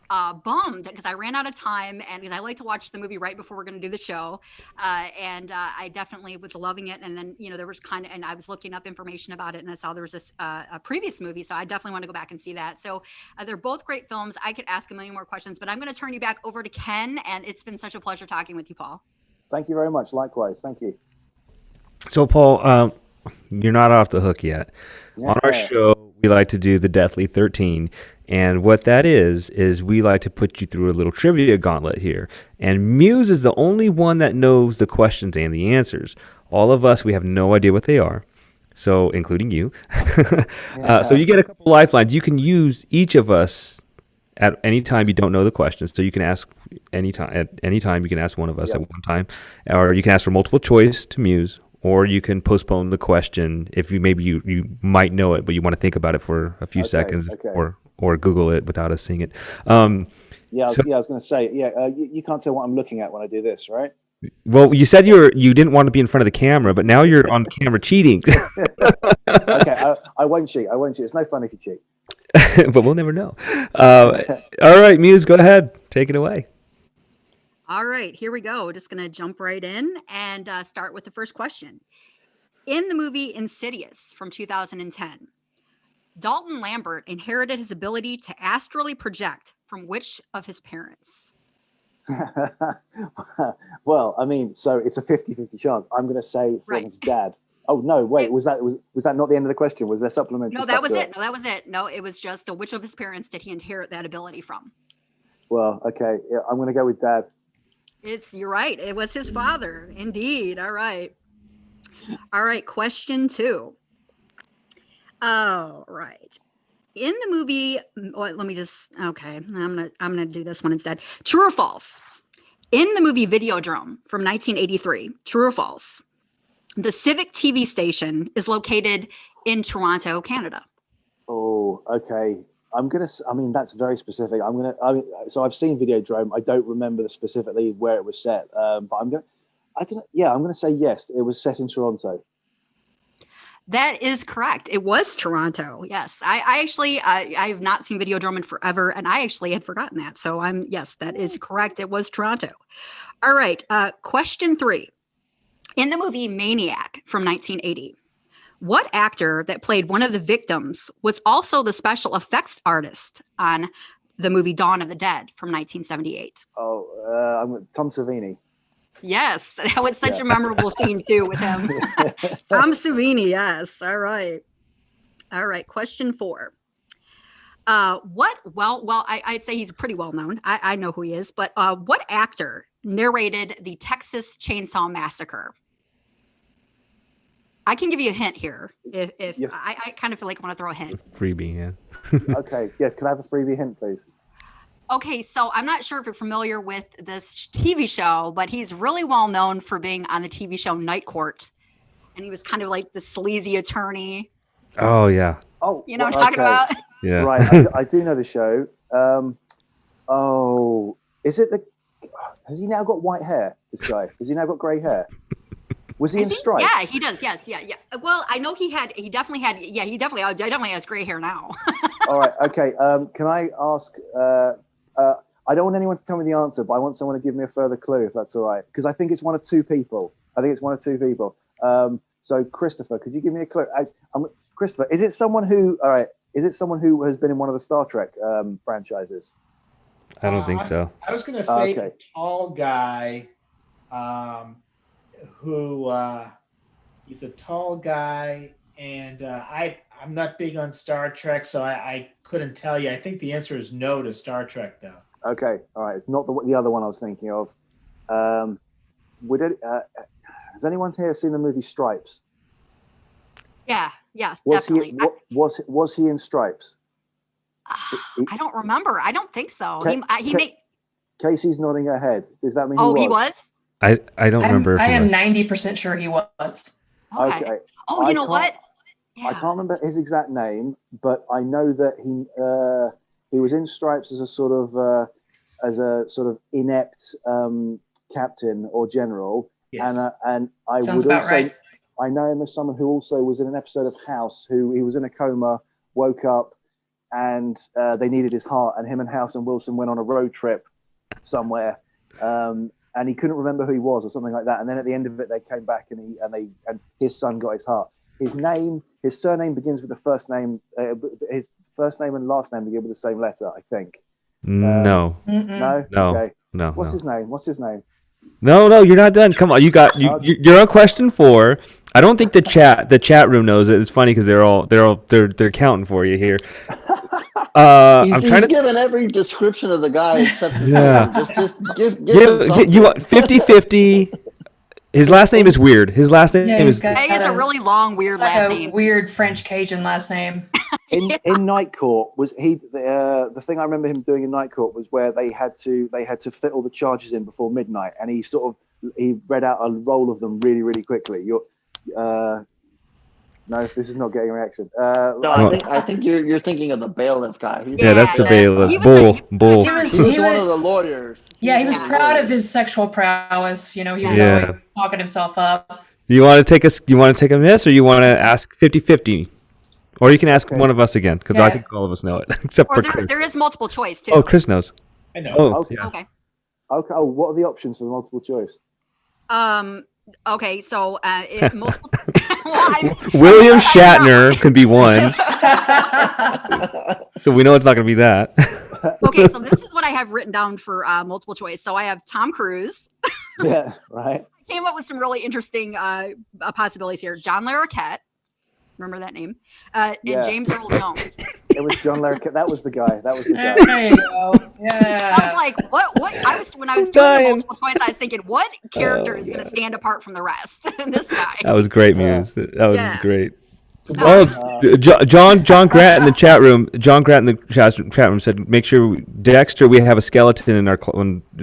bummed because I ran out of time and because I like to watch the movie right before we're going to do the show. And I definitely was loving it. And then, you know, there was and I was looking up information about it and I saw there was this a previous movie. So I definitely want to go back and see that. So they're both great films. I could ask a million more questions, but I'm going to turn you back over to Ken. And it's been such a pleasure talking with you, Paul. Thank you very much. Likewise. Thank you. So, Paul, you're not off the hook yet. Yeah. On our show, we like to do the Deathly 13. And what that is we like to put you through a little trivia gauntlet here. And Muse is the only one that knows the questions and the answers. All of us, we have no idea what they are. So, including you. So you get a couple lifelines. You can use each of us at any time you don't know the questions. So you can ask at any time you can ask one of us at one time, or you can ask for multiple choice to Muse, or you can postpone the question if you might know it, but you want to think about it for a few seconds, or Google it without us seeing it. I was going to say, you can't tell what I'm looking at when I do this, right? Well, you said you didn't want to be in front of the camera, but now you're on camera cheating. Okay, I won't cheat. It's no fun if you cheat. But we'll never know. All right, Muse, go ahead. Take it away. All right, here we go. We're just going to jump right in and start with the first question. In the movie Insidious from 2010, Dalton Lambert inherited his ability to astrally project from which of his parents? Well, I mean, so it's a 50-50 chance. I'm going to say from his dad. Oh no! Wait, was that not the end of the question? Was there supplementary? No, that was it. No, it was just which of his parents did he inherit that ability from? Well, okay, I'm going to go with Dad. You're right. It was his father, indeed. All right. Question 2. All right. In the movie, let me just. Okay, I'm gonna do this one instead. True or false? In the movie Videodrome from 1983, true or false? The Civic TV station is located in Toronto, Canada. Oh, okay. That's very specific. So I've seen Videodrome. I don't remember specifically where it was set. But I'm going to say yes. It was set in Toronto. That is correct. It was Toronto. Yes. I actually, I have not seen Videodrome in forever, and I actually had forgotten that. So yes, that is correct. It was Toronto. All right. Question 3. In the movie Maniac from 1980, what actor that played one of the victims was also the special effects artist on the movie Dawn of the Dead from 1978? Oh, Tom Savini. Yes, that was such a memorable scene too with him. Tom Savini, yes. All right. Question 4. I'd say he's pretty well known. I know who he is, but what actor narrated the Texas Chainsaw Massacre? I can give you a hint here. If yes. I kind of feel like I want to throw a hint. Freebie, yeah. Okay, yeah. Can I have a freebie hint, please? Okay, so I'm not sure if you're familiar with this TV show, but he's really well known for being on the TV show Night Court, and he was kind of like the sleazy attorney. Oh yeah. Oh, you know what I'm talking about? Yeah. Right, I do know the show. Is it has he now got white hair? This guy, has he now got grey hair? Was he in Stripes? Yeah, he does. Yes, yeah. Well, I know he definitely has gray hair now. All right, okay. Can I ask? I don't want anyone to tell me the answer, but I want someone to give me a further clue, if that's all right, because I think it's one of two people. So, Christopher, could you give me a clue? Christopher, is it someone who? All right, Is it someone who has been in one of the Star Trek franchises? I don't think so. I was going to say Okay. a tall guy who he's a tall guy, and I'm not big on Star Trek, so I couldn't tell you. I think the answer is no to Star Trek, though. Okay, all right. It's not the other one I was thinking of. Has anyone here seen the movie Stripes? Yeah, yes, Was definitely. was he in Stripes? I don't remember. I don't think so. Ca- Casey's nodding her head. Does that mean he was? I don't remember if I he am was. 90% sure he was. Okay. Oh, you know what? I can't remember his exact name, but I know that he was in Stripes as a sort of inept captain or general, Yes. and I Sounds would about also right. I know him as someone who also was in an episode of House. Who he was in a coma, woke up, and they needed his heart, and him and House and Wilson went on a road trip somewhere, and he couldn't remember who he was or something like that. And then at the end of it, they came back and his son got his heart. His surname begins with the first name. His first name and last name begin with the same letter, I think. No. No. No. Okay. No. What's no. his name? No, you're not done. Come on, you're on question 4. I don't think the chat room knows it. It's funny because they're counting for you here. He's given every description of the guy except his Yeah. name. Just give him something. You want 50-50. His last name is weird. His last name Yeah, is he's got He has a really long, weird it's like last a name. weird French Cajun last name. In Night Court, was he the thing I remember him doing in Night Court was where they had to fit all the charges in before midnight, and he read out a roll of them really, really quickly. No, this is not getting a reaction. No, I think you're thinking of the bailiff guy. Yeah, that's the Yeah. bailiff. He was Bull. He was- He was one of the lawyers. Yeah, he was one of the proud of lawyers. his sexual prowess. You know, he was Yeah. always talking himself up. You want to take a miss, or you want to ask 50-50? Or you can ask one of us again, because I Yeah. think all of us know it, except Or for there, Chris. there is multiple choice too. Oh, Chris knows. I know. Oh, Okay. yeah. Okay. Okay. Oh, what are the options for the multiple choice? Okay. So multiple. Well, William Shatner can be one, so we know it's not going to be that. Okay, so this is what I have written down for multiple choice. So I have Tom Cruise. Yeah. Right. Came up with some really interesting possibilities here. John Larroquette. Remember that name? And Yeah. James Earl Jones. It was John Larroquette. That was the guy. There you go. Yeah. I was like, what? When I was doing the dying. multiple choice, I was thinking, what character is going to stand apart from the rest? This guy. That was great, Yeah. Muse. That was Yeah. great. Oh, John Grant in the chat room. John Grant in the chat room said, "Make sure Dexter. We have a skeleton in our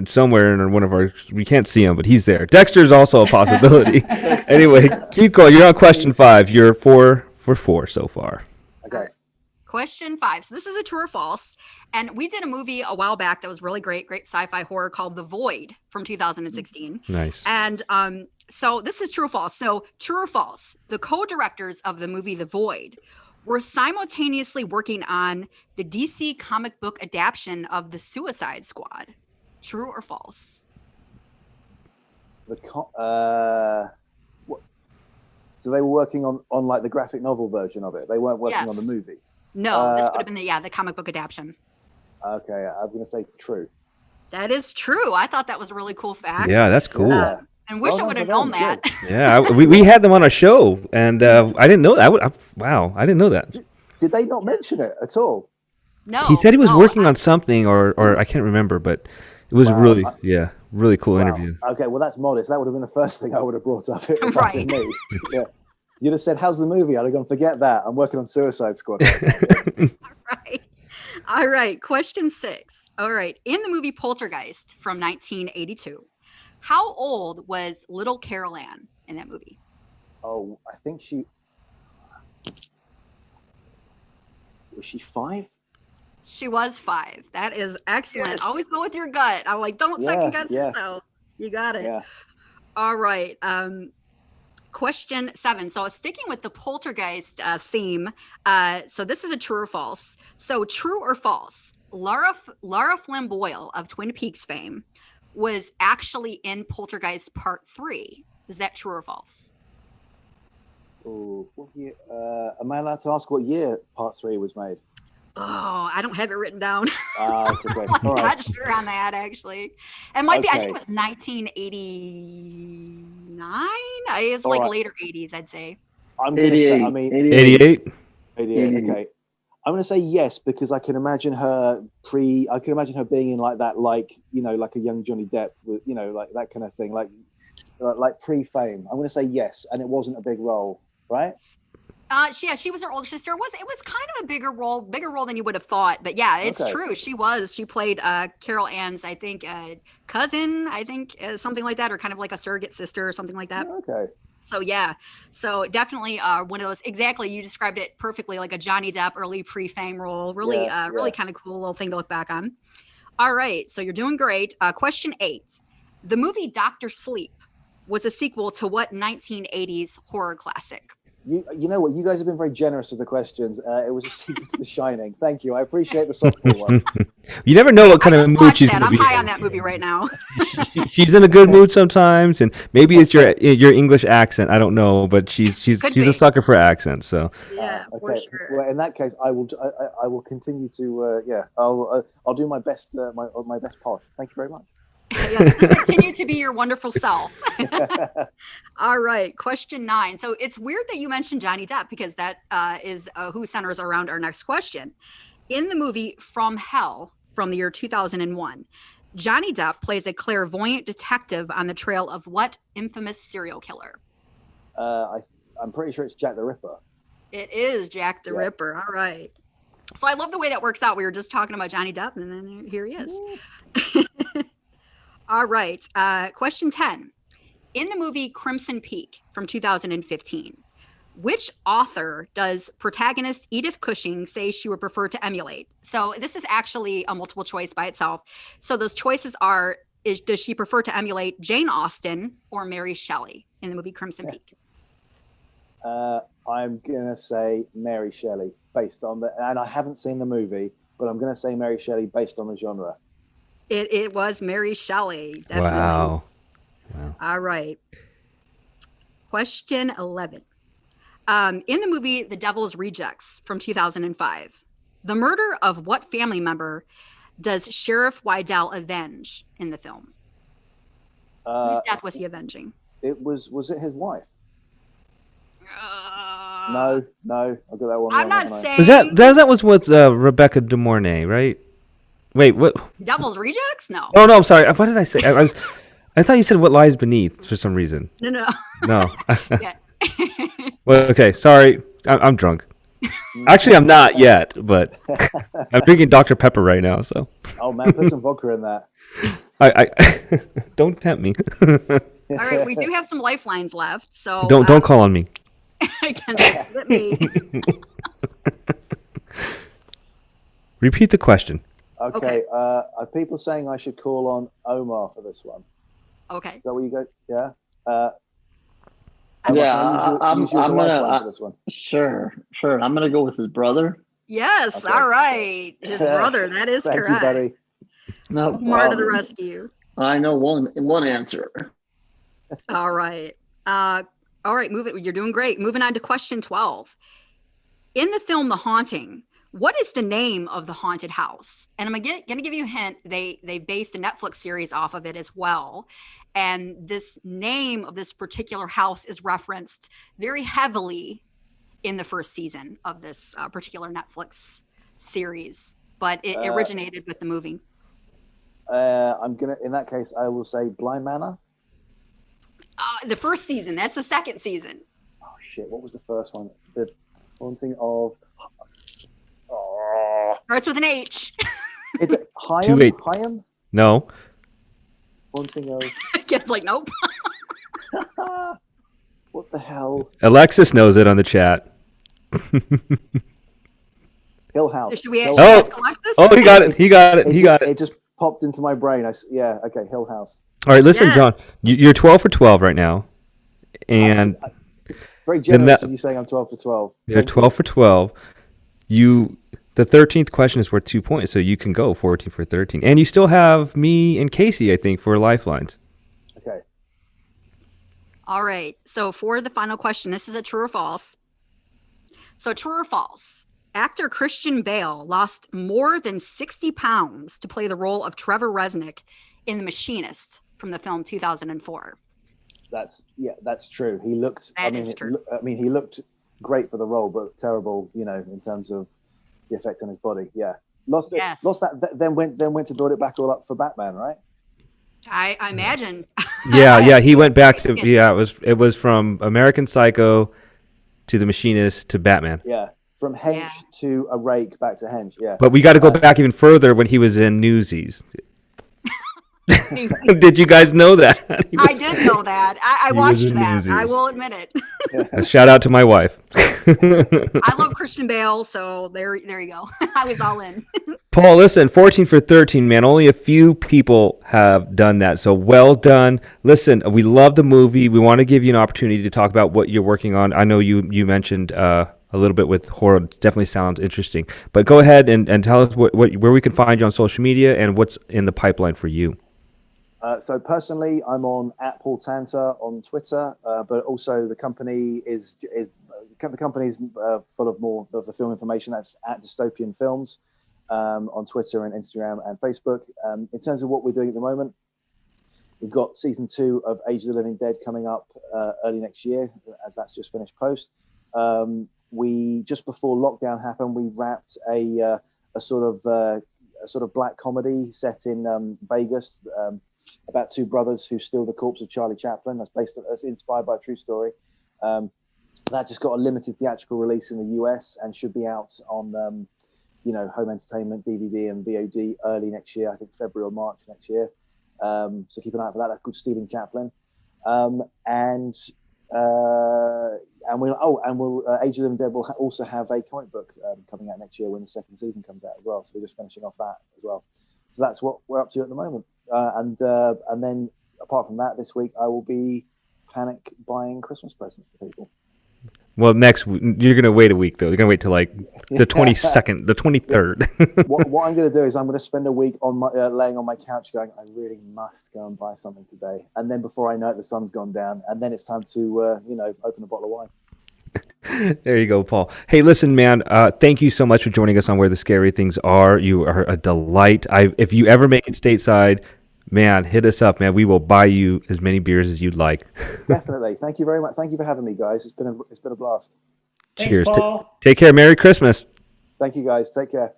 somewhere in one of our. We can't see him, but he's there. Dexter is also a possibility. Anyway, keep going. You're on question 5. You're 4 for 4 so far. Okay. Question 5. So this is a true or false. And we did a movie a while back that was really great sci-fi horror called The Void from 2016. Nice. And so this is true or false. So true or false, the co-directors of the movie The Void were simultaneously working on the DC comic book adaptation of The Suicide Squad. True or false? So they were working on like the graphic novel version of it. They weren't working on the Yes. movie. No, this would have been the comic book adaptation. Okay, I'm going to say true. That is true. I thought that was a really cool fact. Yeah, that's cool. Yeah. And wish Well I done would have for known them, that. Yeah, we had them on our show, and I didn't know that. Wow, I didn't know that. Did they not mention it at all? No. He said he was no, working on something, or I can't remember, but it was Wow. really cool Wow. interview. Okay, well that's modest. That would have been the first thing I would have brought up. If that Right. been me. Yeah. You'd have said, "How's the movie?" I'd have gone, "Forget that. I'm working on Suicide Squad." Right. All right. Question 6. All right. In the movie Poltergeist from 1982, how old was little Carol Ann in that movie? Oh, I think was she 5? She was 5. That is excellent. Yes. Always go with your gut. I'm like, don't Yeah, second guess yeah. yourself. You got it. Yeah. All right. Question 7. So sticking with the poltergeist theme. So this is a true or false. So true or false? Lara Flynn Boyle of Twin Peaks fame was actually in Poltergeist Part 3. Is that true or false? Oh, what year? Am I allowed to ask what year Part 3 was made? Oh, I don't have it written down. It's okay. I'm All right. not sure on that actually. It might be. I think Okay. it was 1989. It's All like right. later 80s, I'd say. I'm going to say, 88. I mean, 88. 88. Okay. I'm going to say yes because I can imagine her being in like that, like, you know, like a young Johnny Depp with, you know, like that kind of thing, like pre-fame. I'm going to say yes, and it wasn't a big role, right? She was her older sister. It was kind of a bigger role than you would have thought. But yeah, it's Okay. true. She played Carol Ann's, I think, cousin, something like that, or kind of like a surrogate sister or something like that. Okay. So yeah, so definitely one of those. Exactly, you described it perfectly, like a Johnny Depp early pre-fame role. Really, Yeah, really yeah. kind of cool little thing to look back on. All right, so you're doing great. Question 8: the movie Doctor Sleep was a sequel to what 1980s horror classic? You know what? You guys have been very generous with the questions. It was a sequel to The Shining. Thank you. I appreciate the softball ones. You never know what kind I of just mood watched she's that. going I'm to be high in. on that movie right now. She's in a good mood sometimes, and maybe it's your English accent. I don't know, but she's Could a be. sucker for accents. So Yeah, for Okay. sure. Well, in that case, I will continue to I'll do my best my best posh. Thank you very much. Yes, just continue to be your wonderful self. All right, question 9. So it's weird that you mentioned Johnny Depp because that is who centers around our next question. In the movie From Hell from the year 2001, Johnny Depp plays a clairvoyant detective on the trail of what infamous serial killer? I'm pretty sure it's Jack the Ripper. It is Jack the Yeah. Ripper. All right. So I love the way that works out. We were just talking about Johnny Depp, and then here he is. All right. Question 10. In the movie Crimson Peak from 2015, which author does protagonist Edith Cushing say she would prefer to emulate? So this is actually a multiple choice by itself. So those choices are, does she prefer to emulate Jane Austen or Mary Shelley in the movie Crimson Peak? I'm gonna say Mary Shelley based on and I haven't seen the movie, but I'm gonna say Mary Shelley based on the genre. It was Mary Shelley. Definitely. wow. All right. Question 11. In the movie The Devil's Rejects from 2005, the murder of what family member does Sheriff Wydell avenge in the film? Whose death was he avenging? Was it his wife? Uh, No, I got that one. I'm wrong, not haven't I? saying That was with Rebecca De Mornay, right? Wait, what? Devil's Rejects? No. Oh no, I'm sorry. What did I say? I thought you said What Lies Beneath for some reason. No. No. Yeah. Well, okay, sorry. I'm drunk. Actually, I'm not yet, but I'm drinking Dr. Pepper right now. So Oh man, put some vodka in that. I don't tempt me. All right, we do have some lifelines left, so Don't call on me. let me. Repeat the question. Okay. Are people saying I should call on Omar for this one? Okay. Is that what you go? Yeah. Yeah, I'm use you as a lifeline gonna. for this one. Sure. I'm gonna go with his brother. Yes. Okay. All right. His brother. That is Thank correct. you, buddy. No Omar to the problem. rescue. I know one answer. All right. All right. You're doing great. Moving on to question 12. In the film The Haunting, what is the name of the haunted house? And I'm going to give you a hint. They based a Netflix series off of it as well. And this name of this particular house is referenced very heavily in the first season of this particular Netflix series, but it originated with the movie. In that case, I will say Blind Manor. The first season. That's the second season. Oh shit! What was the first one? The Haunting of. Starts with an H. Is it Too late. Hyam? No. Haunting of. Kid's like, nope. What the hell? Alexis knows it on the chat. Hill House. So should we Hill actually Oh. House. ask Alexis? Oh, he got it. He got it. He got it. It just popped into my brain. Yeah. Okay. Hill House. All right, listen, Yeah. John. You're 12 for 12 right now, and Very generous that- of you saying I'm 12 for 12. you're 12 for 12. The 13th question is worth 2 points, so you can go 14 for 13, and you still have me and Casey, I think, for lifelines. Okay. All right. So for the final question, this is a true or false. So true or false? Actor Christian Bale lost more than 60 pounds to play the role of Trevor Resnick in The Machinist from the film 2004. That's true. He looked. That is true. He looked great for the role, but terrible, in terms of the effect on his body. Yeah, lost that. Then went to build it back all up for Batman, right? I imagine. Yeah. He went back to It was from American Psycho to The Machinist to Batman. Yeah, from Hench to a rake back to Hench. Yeah. But we got to go back even further when he was in Newsies. Did you guys know that? I did know that. I watched that. Newsies. I will admit it. A shout out to my wife. I love Christian Bale, so there you go. I was all in. Paul, listen, 14 for 13, man. Only a few people have done that, so well done. Listen, we love the movie. We want to give you an opportunity to talk about what you're working on. I know you mentioned a little bit with horror. It definitely sounds interesting. But go ahead and tell us where we can find you on social media and what's in the pipeline for you. So personally, I'm on @PaulTanta on Twitter, but also the company is full of more of the film information. That's @Dystopian Films on Twitter and Instagram and Facebook. In terms of what we're doing at the moment, we've got season 2 of Age of the Living Dead coming up early next year, as that's just finished post. We just before lockdown happened, we wrapped a sort of black comedy set in Vegas. About 2 brothers who steal the corpse of Charlie Chaplin. That's inspired by a true story. That just got a limited theatrical release in the US and should be out on, home entertainment, DVD and VOD early next year. I think February or March next year. So keep an eye out for that. That's called Stealing Chaplin. Age of the Living Dead will also have a comic book coming out next year when the 2nd season comes out as well. So we're just finishing off that as well. So that's what we're up to at the moment. And then apart from that, this week I will be panic buying Christmas presents for people. Well, you're going to wait a week, though. You're going to wait till the 22nd, the 23rd. What I'm going to do is I'm going to spend a week on my laying on my couch going, I really must go and buy something today. And then before I know it, the sun's gone down. And then it's time to, open a bottle of wine. There you go, Paul. Hey, listen, man, thank you so much for joining us on Where the Scary Things Are. You are a delight. If you ever make it stateside, man, hit us up, man. We will buy you as many beers as you'd like. Definitely. Thank you very much. Thank you for having me, guys. It's been a blast. Cheers. Thanks, Paul. Take care. Merry Christmas. Thank you, guys. Take care.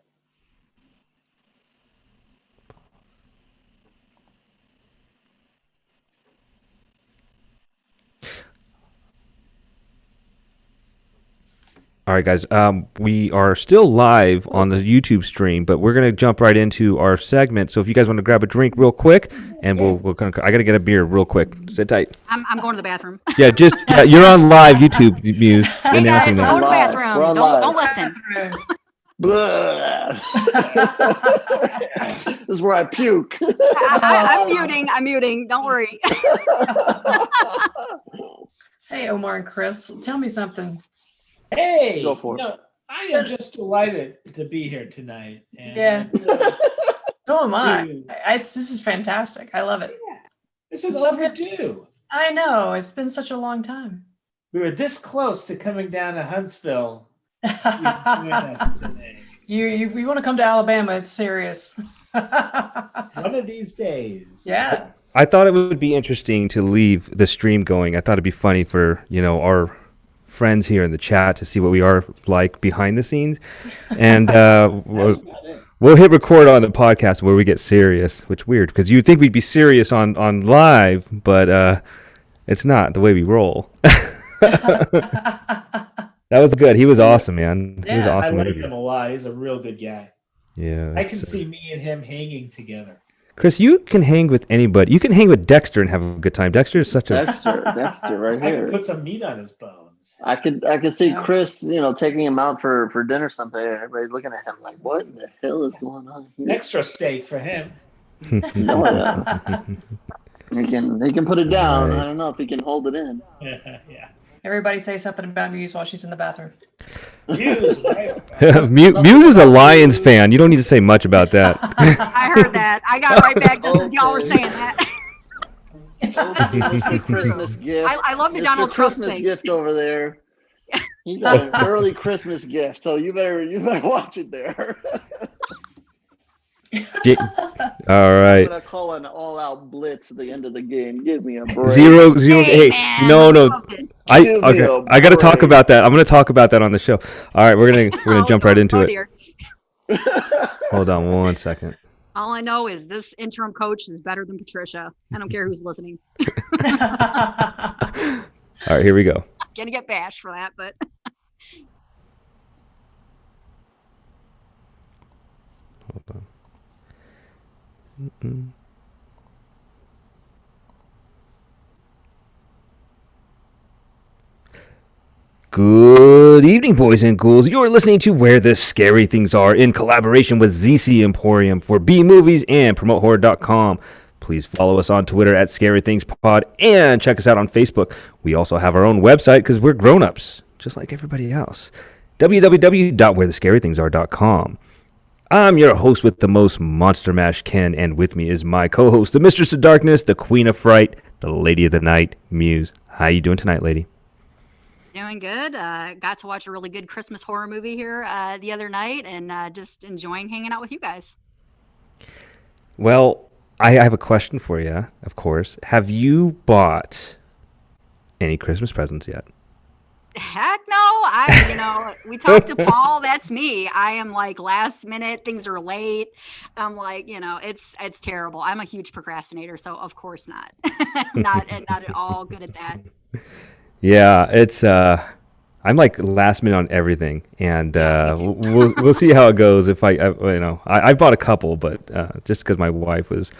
All right, guys. We are still live on the YouTube stream, but we're gonna jump right into our segment. So if you guys want to grab a drink real quick, and I gotta get a beer real quick. Sit tight. I'm going to the bathroom. Yeah, you're on live YouTube, Muse. Hey guys, go to the bathroom. Don't listen. This is where I puke. I'm muting. Don't worry. Hey, Omar and Chris, tell me something. Hey, Go for it. I am just delighted to be here tonight. And Yeah. So am I. Dude. This is fantastic. I love it. This is overdue. I know. It's been such a long time. We were this close to coming down to Huntsville. You join us today. You want to come to Alabama? It's serious. One of these days. Yeah. I thought it would be interesting to leave the stream going. I thought it'd be funny for our friends here in the chat to see what we are like behind the scenes, and we'll hit record on the podcast where we get serious, which is weird because you'd think we'd be serious on live, but it's not the way we roll. That was good. He was awesome, man. He was Yeah, awesome. I like him a lot. He's a real good guy. Yeah, I can see me and him hanging together. Chris, you can hang with anybody. You can hang with Dexter and have a good time. Dexter is such a Dexter right I here. could put some meat on his bones. I could see Yeah. Chris, taking him out for dinner someday. Everybody's looking at him like, what in the hell is going on here? Extra steak for him. No, he can put it down. Right. I don't know if he can hold it in. Yeah. Everybody say something about Muse while she's in the bathroom. Muse, right? Muse is a Lions fan. You don't need to say much about that. I heard that. I got right back just as y'all were saying that. Okay, Mr. Christmas gift. I love the Mr. Donald Trump Christmas thing. gift over there. He got an early Christmas gift, so you better watch it there. All right. I'm gonna call an all-out blitz at the end of the game. Give me a break. Zero. Hey, Hey, man, no. loved it. Give me a I got to talk break. about that. I'm going to talk about that on the show. All right, we're gonna Oh, jump right into it. dear. Hold on one second. All I know is this interim coach is better than Patricia. I don't care who's listening. All right, here we go. Gonna get bashed for that, but Hold on. Mm-mm. Good evening, boys and ghouls. You're listening to Where the Scary Things Are in collaboration with ZC Emporium for B Movies and PromoteHorror.com. Please follow us on Twitter at Scary Things Pod and check us out on Facebook. We also have our own website because we're grown-ups, just like everybody else. www.wherethescarythingsare.com. I'm your host with the most, Monster Mash Ken, and with me is my co-host, the Mistress of Darkness, the Queen of Fright, the Lady of the Night, Muse. How you doing tonight, lady? doing good. Got to watch a really good Christmas horror movie here the other night, and just enjoying hanging out with you guys. Well, I have a question for you, of course. Have you bought any Christmas presents yet? Heck no. We talked to Paul. That's me. I am like last minute. Things are late. I'm like, it's terrible. I'm a huge procrastinator, so of course not. not at all good at that. Yeah, it's I'm like last minute on everything, and we'll see how it goes. If I bought a couple, but just because my wife was,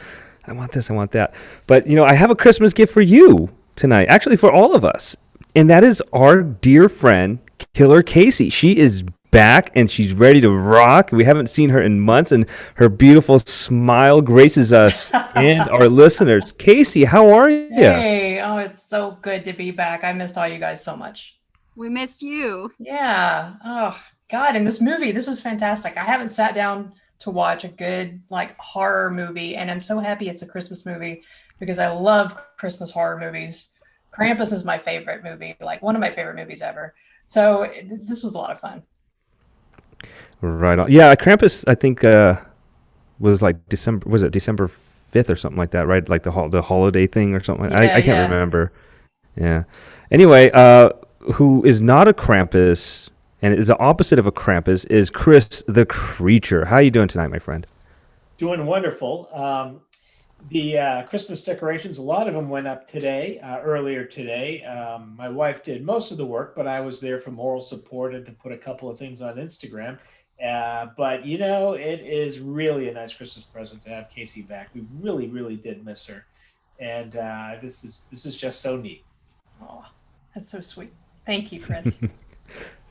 I want this, I want that. But I have a Christmas gift for you tonight, actually for all of us. And that is our dear friend, Killer Casey. She is back and she's ready to rock. We haven't seen her in months, and her beautiful smile graces us and our listeners. Casey, how are you? Hey, oh, it's so good to be back. I missed all you guys so much. We missed you. Yeah. Oh, God. And this movie, this was fantastic. I haven't sat down to watch a good horror movie, and I'm so happy it's a Christmas movie because I love Christmas horror movies. Krampus is my favorite movie, one of my favorite movies ever. So this was a lot of fun. Right on. Yeah, Krampus, I think, was December. Was it December 5th or something like that? Right, like the holiday thing or something. Yeah, I can't remember. Yeah. Anyway, who is not a Krampus and is the opposite of a Krampus is Chris the Creature. How are you doing tonight, my friend? Doing wonderful. The Christmas decorations, a lot of them went up today, earlier today. My wife did most of the work, but I was there for moral support and to put a couple of things on Instagram. But it is really a nice Christmas present to have Casey back. We really, really did miss her, and this is just so neat. Oh, that's so sweet. Thank you, Chris.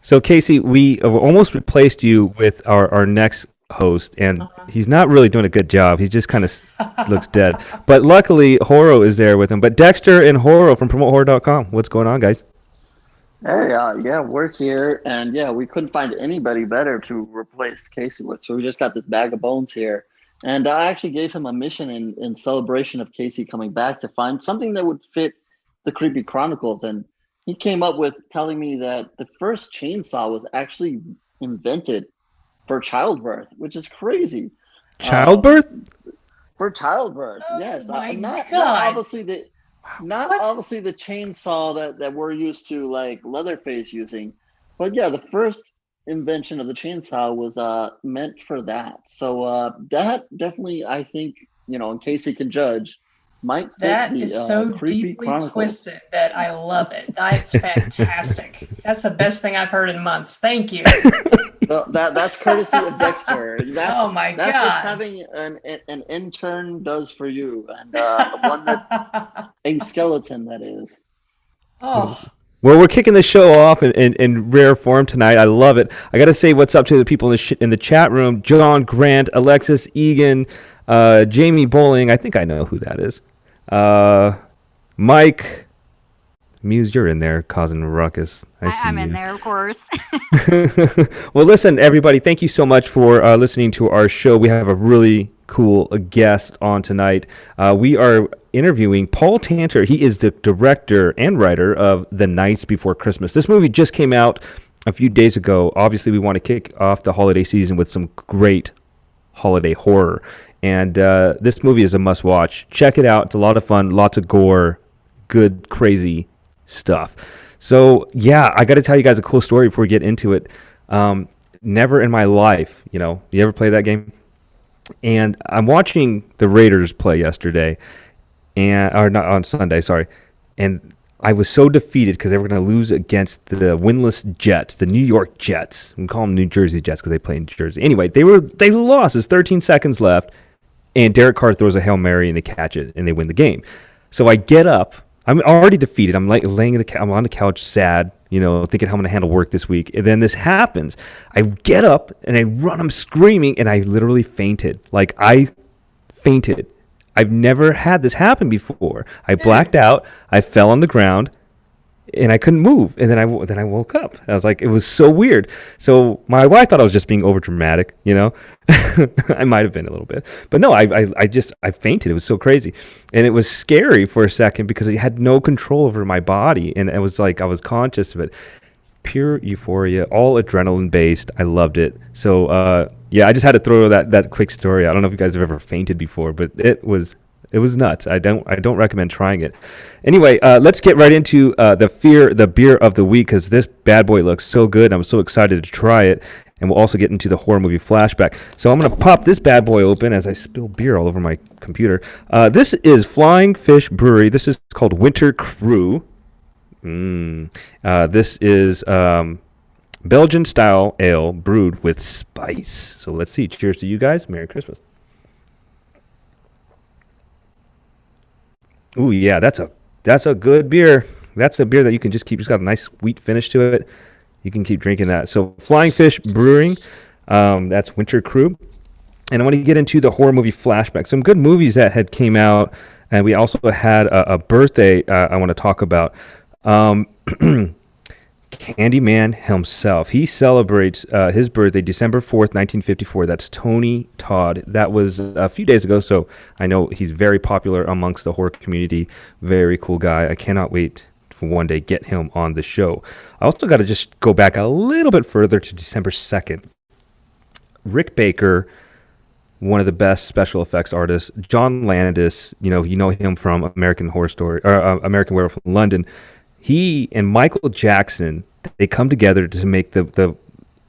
So Casey, we almost replaced you with our next host, and he's not really doing a good job. He just kind of looks dead. But luckily, Horo is there with him. But Dexter and Horo from PromoteHorror.com. What's going on, guys? Hey, we're here, and we couldn't find anybody better to replace Casey with, so we just got this bag of bones here. And I actually gave him a mission in celebration of Casey coming back to find something that would fit the Creepy Chronicles, and he came up with telling me that the first chainsaw was actually invented for childbirth, which is crazy. Childbirth? For childbirth, Oh yes. my Not God. obviously the chainsaw that we're used to, like Leatherface using, but the first invention of the chainsaw was meant for that. So that definitely, I think, and Casey can judge, might fit That the is so Creepy deeply Chronicles. twisted that I love it. That's fantastic. That's the best thing I've heard in months. Thank you. Well, that's courtesy of Dexter. Oh my That's God. what having an intern does for you, and one that's a skeleton, that is. Oh, Well, we're kicking the show off in rare form tonight. I love it. I got to say what's up to the people in the chat room. John Grant, Alexis Egan, Jamie Bowling. I think I know who that is. Mike. Muse, you're in there causing a ruckus. I'm in there, of course. Well, listen, everybody, thank you so much for listening to our show. We have a really cool guest on tonight. We are interviewing Paul Tanter. He is the director and writer of The Nights Before Christmas. This movie just came out a few days ago. Obviously, we want to kick off the holiday season with some great holiday horror. And this movie is a must-watch. Check it out. It's a lot of fun, lots of gore, good, crazy stuff. So, yeah, I got to tell you guys a cool story before we get into it. Never in my life, you ever play that game? And I'm watching the Raiders play yesterday, or not on Sunday, sorry. And I was so defeated because they were going to lose against the winless Jets, the New York Jets. We call them New Jersey Jets because they play in Jersey. Anyway, they lost. There's 13 seconds left, and Derek Carr throws a Hail Mary and they catch it and they win the game. So I get up. I'm already defeated. I'm laying I'm on the couch, sad, thinking how I'm going to handle work this week. And then this happens. I get up and I run. I'm screaming, and I literally fainted. Like, I fainted. I've never had this happen before. I blacked out. I fell on the ground, and I couldn't move. And then I woke up. I was like, it was so weird. So my wife thought I was just being over dramatic, I might have been a little bit, but no, I fainted. It was so crazy, and it was scary for a second because I had no control over my body, and it was like I was conscious of it. Pure euphoria, all adrenaline based. I loved it. So yeah, I just had to throw that quick story. I don't know if you guys have ever fainted before, but it was nuts. I don't recommend trying it. Anyway, let's get right into the beer of the week, because this bad boy looks so good. I'm so excited to try it, and we'll also get into the horror movie flashback. So I'm gonna pop this bad boy open as I spill beer all over my computer. This is Flying Fish Brewery. This is called Winter Crew. This is Belgian style ale brewed with spice. So let's see. Cheers to you guys. Merry Christmas. Ooh, yeah, that's a good beer. That's a beer that you can just keep. It's got a nice sweet finish to it. You can keep drinking that. So Flying Fish Brewing, that's Winter Crew. And I want to get into the horror movie flashback. Some good movies that had came out, and we also had a birthday I want to talk about. Candyman himself. He celebrates his birthday December 4th, 1954. That's Tony Todd. That was a few days ago, so I know he's very popular amongst the horror community. Very cool guy. I cannot wait for one day get him on the show. I also got to just go back a little bit further to December 2nd. Rick Baker, one of the best special effects artists. John Landis, you know him from American Horror Story, or American Werewolf in London. He and Michael Jackson, they come together to make the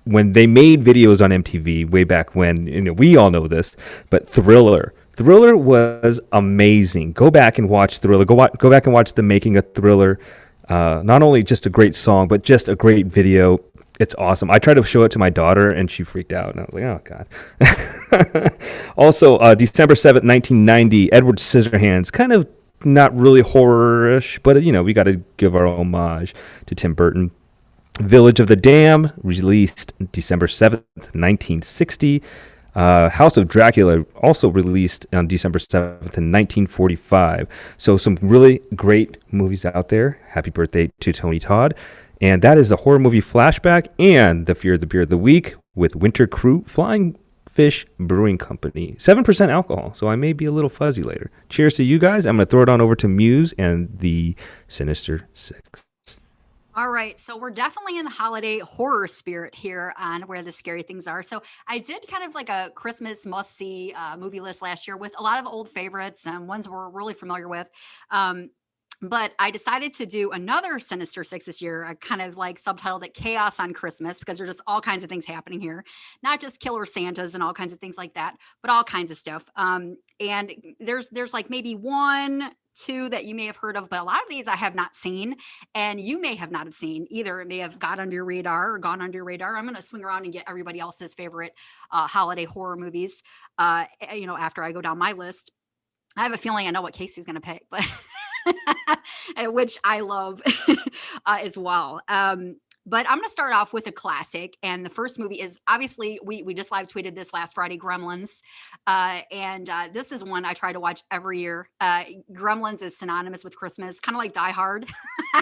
when they made videos on MTV way back when, we all know this, but Thriller was amazing. Go back and watch Thriller. Go back and watch the making of Thriller. Not only just a great song, but just a great video. It's awesome. I tried to show it to my daughter, and she freaked out. And I was like, oh, God. Also, December 7th, 1990, Edward Scissorhands. Kind of not really horror-ish, but, we got to give our homage to Tim Burton. Village of the Dam, released December 7th, 1960. House of Dracula, also released on December 7th in 1945. So some really great movies out there. Happy birthday to Tony Todd. And that is the horror movie flashback and the Fear of the Beer of the Week with Winter Crew Flying Fish Brewing Company. 7% alcohol, so I may be a little fuzzy later. Cheers to you guys. I'm going to throw it on over to Muse and the Sinister Six. All right, so we're definitely in the holiday horror spirit here on Where the Scary Things Are. So I did kind of like a Christmas must-see movie list last year with a lot of old favorites and ones we're really familiar with. But I decided to do another Sinister Six this year. I kind of like subtitled it Chaos on Christmas because there's just all kinds of things happening here. Not just killer Santas and all kinds of things like that, but all kinds of stuff. And there's like maybe 1, 2 that you may have heard of, but a lot of these I have not seen, and you may have not have seen either. It may have got under your radar or gone under your radar. I'm going to swing around and get everybody else's favorite holiday horror movies, after I go down my list. I have a feeling I know what Casey's going to pick, but which I love as well. But I'm going to start off with a classic. And the first movie is obviously, we just live tweeted this last Friday, Gremlins. And this is one I try to watch every year. Gremlins is synonymous with Christmas, kind of like Die Hard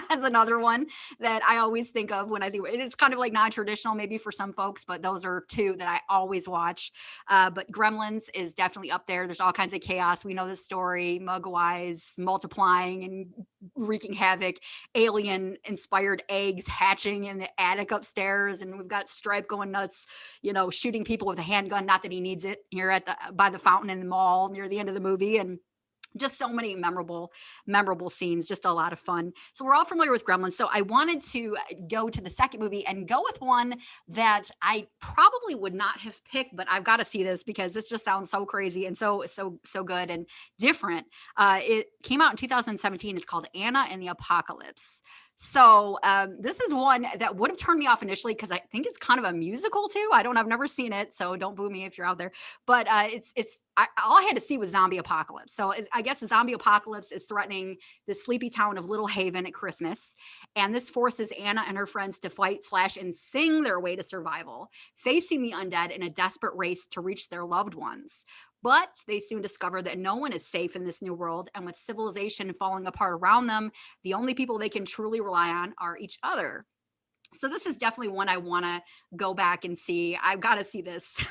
as another one that I always think of when I think it is kind of like non-traditional maybe for some folks, but those are two that I always watch. But Gremlins is definitely up there. There's all kinds of chaos. We know the story, Mugwise multiplying and wreaking havoc, alien inspired eggs hatching in the attic upstairs, and we've got Stripe going nuts, shooting people with a handgun, not that he needs it, here by the fountain in the mall near the end of the movie. And just so many memorable scenes, just a lot of fun. So we're all familiar with Gremlins. So I wanted to go to the second movie and go with one that I probably would not have picked, but I've got to see this because this just sounds so crazy and so good and different. It came out in 2017. It's called Anna and the Apocalypse. So this is one that would have turned me off initially because I think it's kind of a musical too. I've never seen it, so don't boo me if you're out there. But all I had to see was zombie apocalypse. So I guess the zombie apocalypse is threatening the sleepy town of Little Haven at Christmas, and this forces Anna and her friends to fight and sing their way to survival, facing the undead in a desperate race to reach their loved ones. But they soon discover that no one is safe in this new world, and with civilization falling apart around them, the only people they can truly rely on are each other. So this is definitely one I want to go back and see. I've got to see this.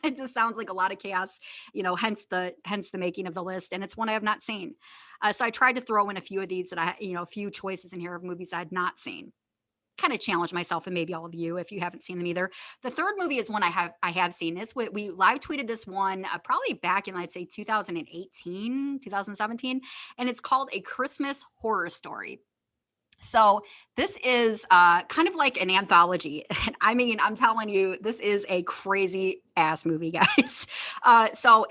It just sounds like a lot of chaos, hence the making of the list, and it's one I have not seen. So I tried to throw in a few of these that a few choices in here of movies I had not seen. Kind of challenge myself and maybe all of you if you haven't seen them either. The third movie is one I have seen. This we live tweeted this one probably back in, I'd say 2018, 2017, and it's called A Christmas Horror Story. So this is kind of like an anthology. And I mean, I'm telling you, this is a crazy ass movie, guys. So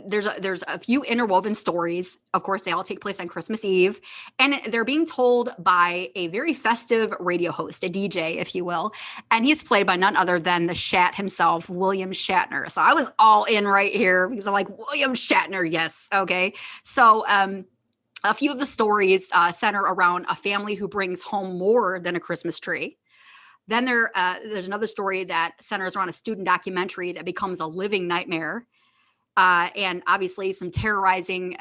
there's a few interwoven stories. Of course, they all take place on Christmas Eve, and they're being told by a very festive radio host, a DJ, if you will. And he's played by none other than the Shat himself, William Shatner. So I was all in right here because I'm like, William Shatner, yes, okay. So a few of the stories center around a family who brings home more than a Christmas tree. Then there's another story that centers around a student documentary that becomes a living nightmare. And obviously some terrorizing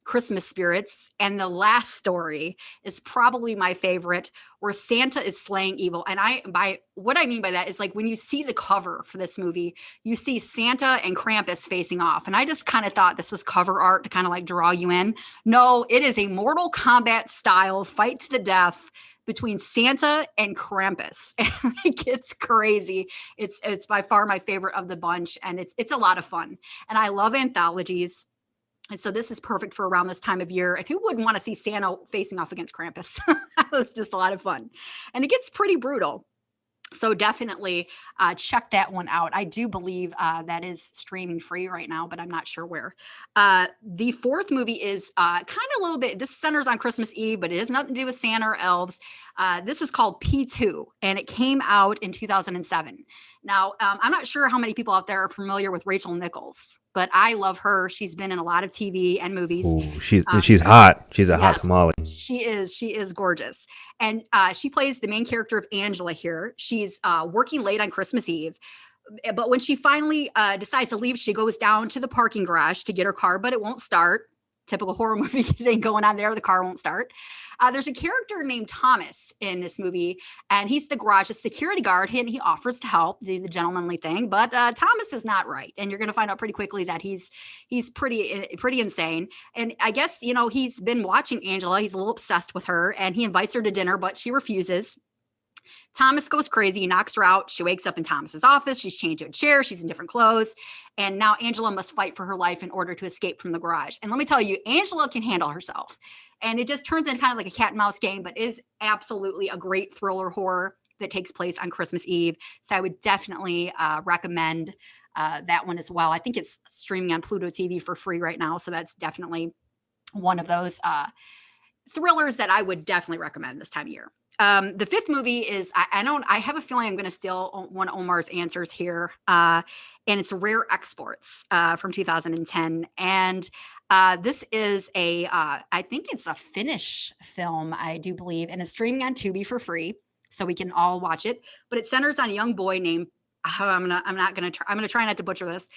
Christmas spirits. And the last story is probably my favorite, where Santa is slaying evil. And what I mean by that is, like, when you see the cover for this movie, you see Santa and Krampus facing off. And I just kind of thought this was cover art to kind of like draw you in. No, it is a Mortal Kombat style fight to the death between Santa and Krampus. And it gets crazy. It's by far my favorite of the bunch. And it's a lot of fun. And I love anthologies. And so this is perfect for around this time of year. And who wouldn't want to see Santa facing off against Krampus? That was just a lot of fun. And it gets pretty brutal. So definitely check that one out. I do believe that is streaming free right now, but I'm not sure where. The fourth movie is kind of a little bit, this centers on Christmas Eve, but it has nothing to do with Santa or elves. This is called P2, and it came out in 2007. Now, I'm not sure how many people out there are familiar with Rachel Nichols, but I love her. She's been in a lot of TV and movies. Ooh, she's hot. She's a hot tamale. She is gorgeous. And she plays the main character of Angela here. She's working late on Christmas Eve. But when she finally decides to leave, she goes down to the parking garage to get her car, but it won't start. Typical horror movie thing going on there. The car won't start. There's a character named Thomas in this movie, and he's the garage's security guard, and he offers to help do the gentlemanly thing. But Thomas is not right, and you're going to find out pretty quickly that he's pretty insane. And I guess he's been watching Angela. He's a little obsessed with her, and he invites her to dinner, but she refuses. Thomas goes crazy. He knocks her out. She wakes up in Thomas's office. She's chained to a chair. She's in different clothes. And now Angela must fight for her life in order to escape from the garage. And let me tell you, Angela can handle herself. And it just turns into kind of like a cat and mouse game, but is absolutely a great thriller horror that takes place on Christmas Eve. So I would definitely recommend that one as well. I think it's streaming on Pluto TV for free right now. So that's definitely one of those thrillers that I would definitely recommend this time of year. The fifth movie is, I have a feeling I'm going to steal one of Omar's answers here. And it's Rare Exports from 2010. And this is I think it's a Finnish film, I do believe, and it's streaming on Tubi for free. so we can all watch it. But it centers on a young boy named I'm gonna try not to butcher this.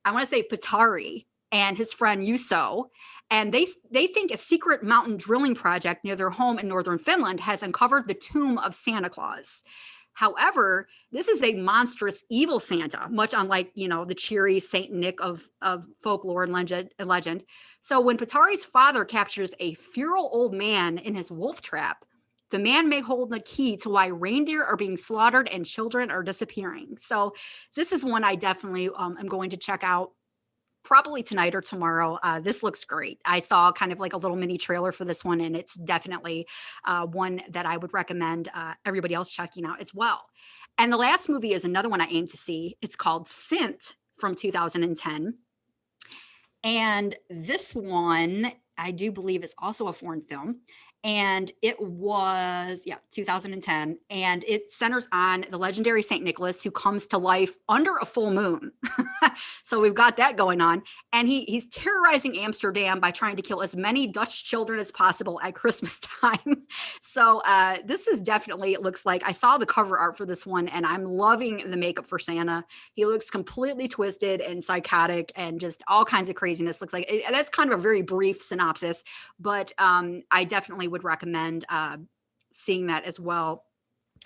I want to say Patari and his friend Yuso, and they think a secret mountain drilling project near their home in northern Finland has uncovered the tomb of Santa Claus. However, this is a monstrous evil Santa, much unlike, the cheery Saint Nick of folklore and legend. So when Patari's father captures a feral old man in his wolf trap, the man may hold the key to why reindeer are being slaughtered and children are disappearing. So this is one I definitely am going to check out probably tonight or tomorrow. This looks great. I saw kind of like a little mini trailer for this one, and it's definitely one that I would recommend everybody else checking out as well. And the last movie is another one I aim to see. It's called Sint from 2010. And this one, I do believe, is also a foreign film. And it was 2010, and it centers on the legendary Saint Nicholas, who comes to life under a full moon. So we've got that going on, and he's terrorizing Amsterdam by trying to kill as many Dutch children as possible at Christmas time. So this is definitely, it looks like, I saw the cover art for this one, and I'm loving the makeup for Santa. He looks completely twisted and psychotic and just all kinds of craziness. Looks like that's kind of a very brief synopsis, but I definitely would recommend seeing that as well.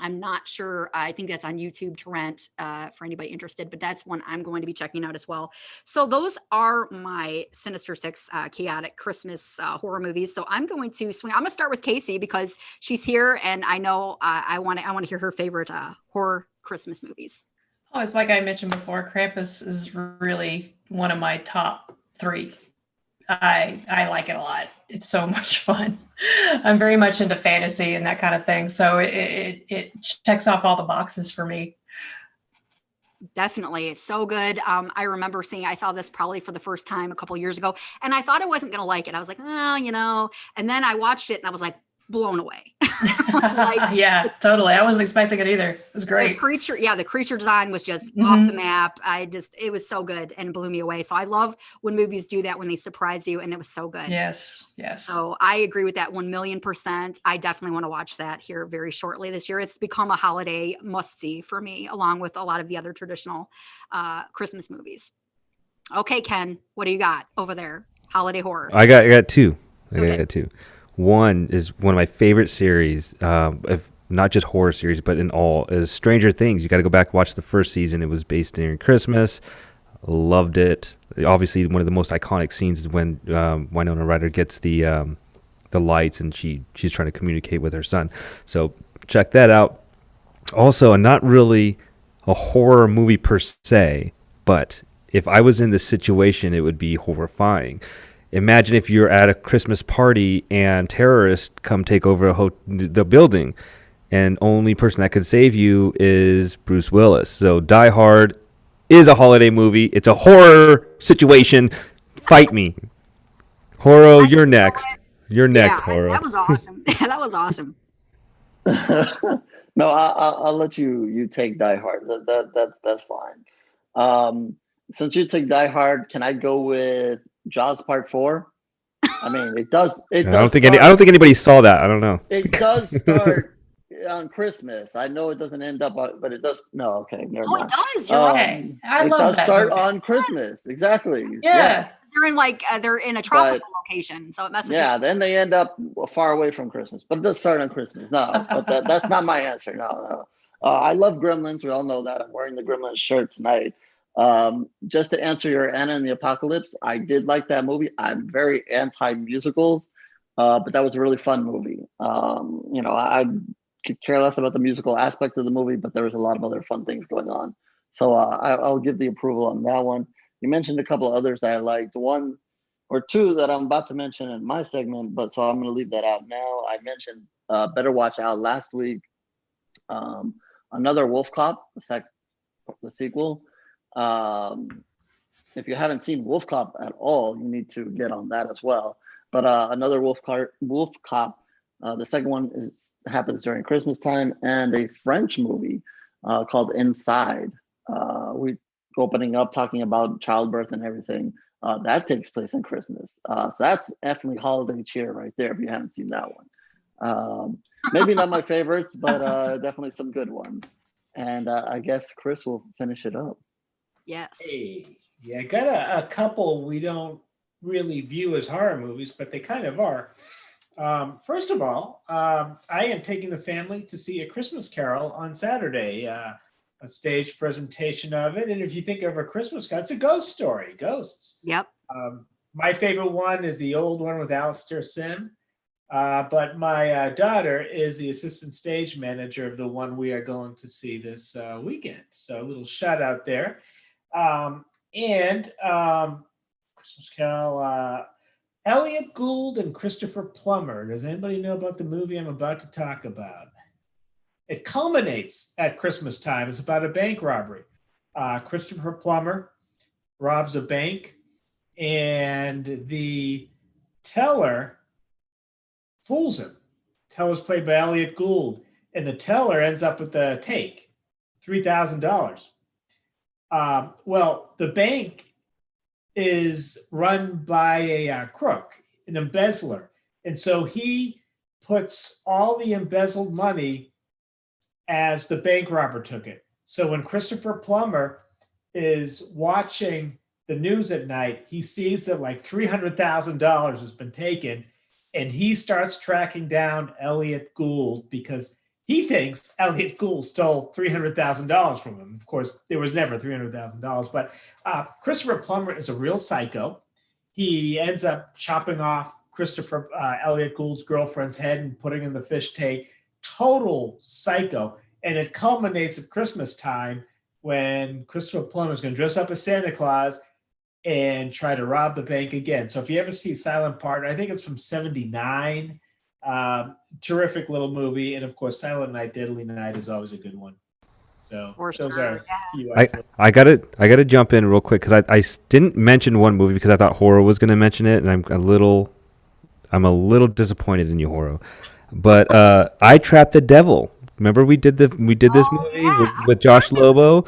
I'm not sure. I think that's on YouTube to rent for anybody interested, but that's one I'm going to be checking out as well. So those are my Sinister Six chaotic Christmas horror movies. So I'm going to swing. I'm going to start with Casey because she's here, and I know I want to hear her favorite horror Christmas movies. Oh, it's like I mentioned before. Krampus is really one of my top 3. I like it a lot. It's so much fun. I'm very much into fantasy and that kind of thing. So it checks off all the boxes for me. Definitely. It's so good. I remember I saw this probably for the first time a couple years ago, and I thought I wasn't going to like it. I was like, and then I watched it and I was like blown away. Yeah, totally. I wasn't expecting it either. It was great. The creature design was just off the map. It was so good and blew me away. So I love when movies do that, when they surprise you, and it was so good. Yes. So I agree with that 1,000,000%. I definitely want to watch that here very shortly this year. It's become a holiday must-see for me, along with a lot of the other traditional Christmas movies. Okay, Ken, what do you got over there? Holiday horror. I got two. I got two. One is one of my favorite series, if not just horror series, but in all, is Stranger Things. You got to go back and watch the first season. It was based during Christmas. Loved it. Obviously, one of the most iconic scenes is when Winona Ryder gets the lights and she's trying to communicate with her son. So check that out. Also, not really a horror movie per se, but if I was in this situation, it would be horrifying. Imagine if you're at a Christmas party and terrorists come take over the building, and only person that could save you is Bruce Willis. So Die Hard is a holiday movie. It's a horror situation. Fight me. Horo, you're next. You're next, Horo. That was awesome. That was awesome. No, I'll let you take Die Hard. That's fine. Since you took Die Hard, can I go with Jaws Part 4? I mean, it does. I don't think anybody saw that. I don't know. It does start on Christmas. I know it doesn't end up, but it does. No, okay, never mind. It does. You're right. I love that. It does start movie. on Christmas. Exactly. Yeah. Yes. They're in a tropical location, so it messes. Yeah, then they end up far away from Christmas, but it does start on Christmas. No, but that's not my answer. No. I love Gremlins. We all know that. I'm wearing the Gremlins shirt tonight. Just to answer your Anna and the Apocalypse, I did like that movie. I'm very anti-musicals, but that was a really fun movie. I could care less about the musical aspect of the movie, but there was a lot of other fun things going on. So I'll give the approval on that one. You mentioned a couple of others that I liked. One or two that I'm about to mention in my segment, but so I'm going to leave that out now. I mentioned Better Watch Out last week. Another Wolf Cop, the sequel. If you haven't seen Wolf Cop at all, you need to get on that as well. But another Wolf Cop. The second one happens during Christmas time, and a French movie called Inside. We opening up talking about childbirth and everything. That takes place in Christmas. So that's definitely holiday cheer right there if you haven't seen that one. Maybe not my favorites, but definitely some good ones. And I guess Chris will finish it up. Hey, yeah, I got a couple we don't really view as horror movies, but they kind of are. First of all, I am taking the family to see A Christmas Carol on Saturday, a stage presentation of it. And if you think of A Christmas Carol, it's a ghost story, ghosts. Yep. My favorite one is the old one with Alistair Sim. But my daughter is the assistant stage manager of the one we are going to see this weekend. So a little shout out there. And Christmas Carol, Elliot Gould and Christopher Plummer. Does anybody know about the movie I'm about to talk about? It culminates at Christmas time. It's about a bank robbery. Christopher Plummer robs a bank, and the teller fools him. Teller's played by Elliot Gould, and the teller ends up with the take, $3,000. Well, the bank is run by a crook, an embezzler. And so he puts all the embezzled money as the bank robber took it. So when Christopher Plummer is watching the news at night, he sees that like $300,000 has been taken, and he starts tracking down Elliot Gould because he thinks Elliot Gould stole $300,000 from him. Of course, there was never $300,000, but Christopher Plummer is a real psycho. He ends up chopping off Elliot Gould's girlfriend's head and putting in the fish tank. Total psycho. And it culminates at Christmas time when Christopher Plummer is going to dress up as Santa Claus and try to rob the bank again. So if you ever see Silent Partner, I think it's from 79. Terrific little movie. And of course, Silent Night, Deadly Night is always a good one. So For those sure, are yeah. a few I gotta jump in real quick because I didn't mention one movie because I thought Horror was gonna mention it, and I'm a little disappointed in you, Horror. But I Trapped the Devil. Remember we did this movie yeah. with Josh Lobo,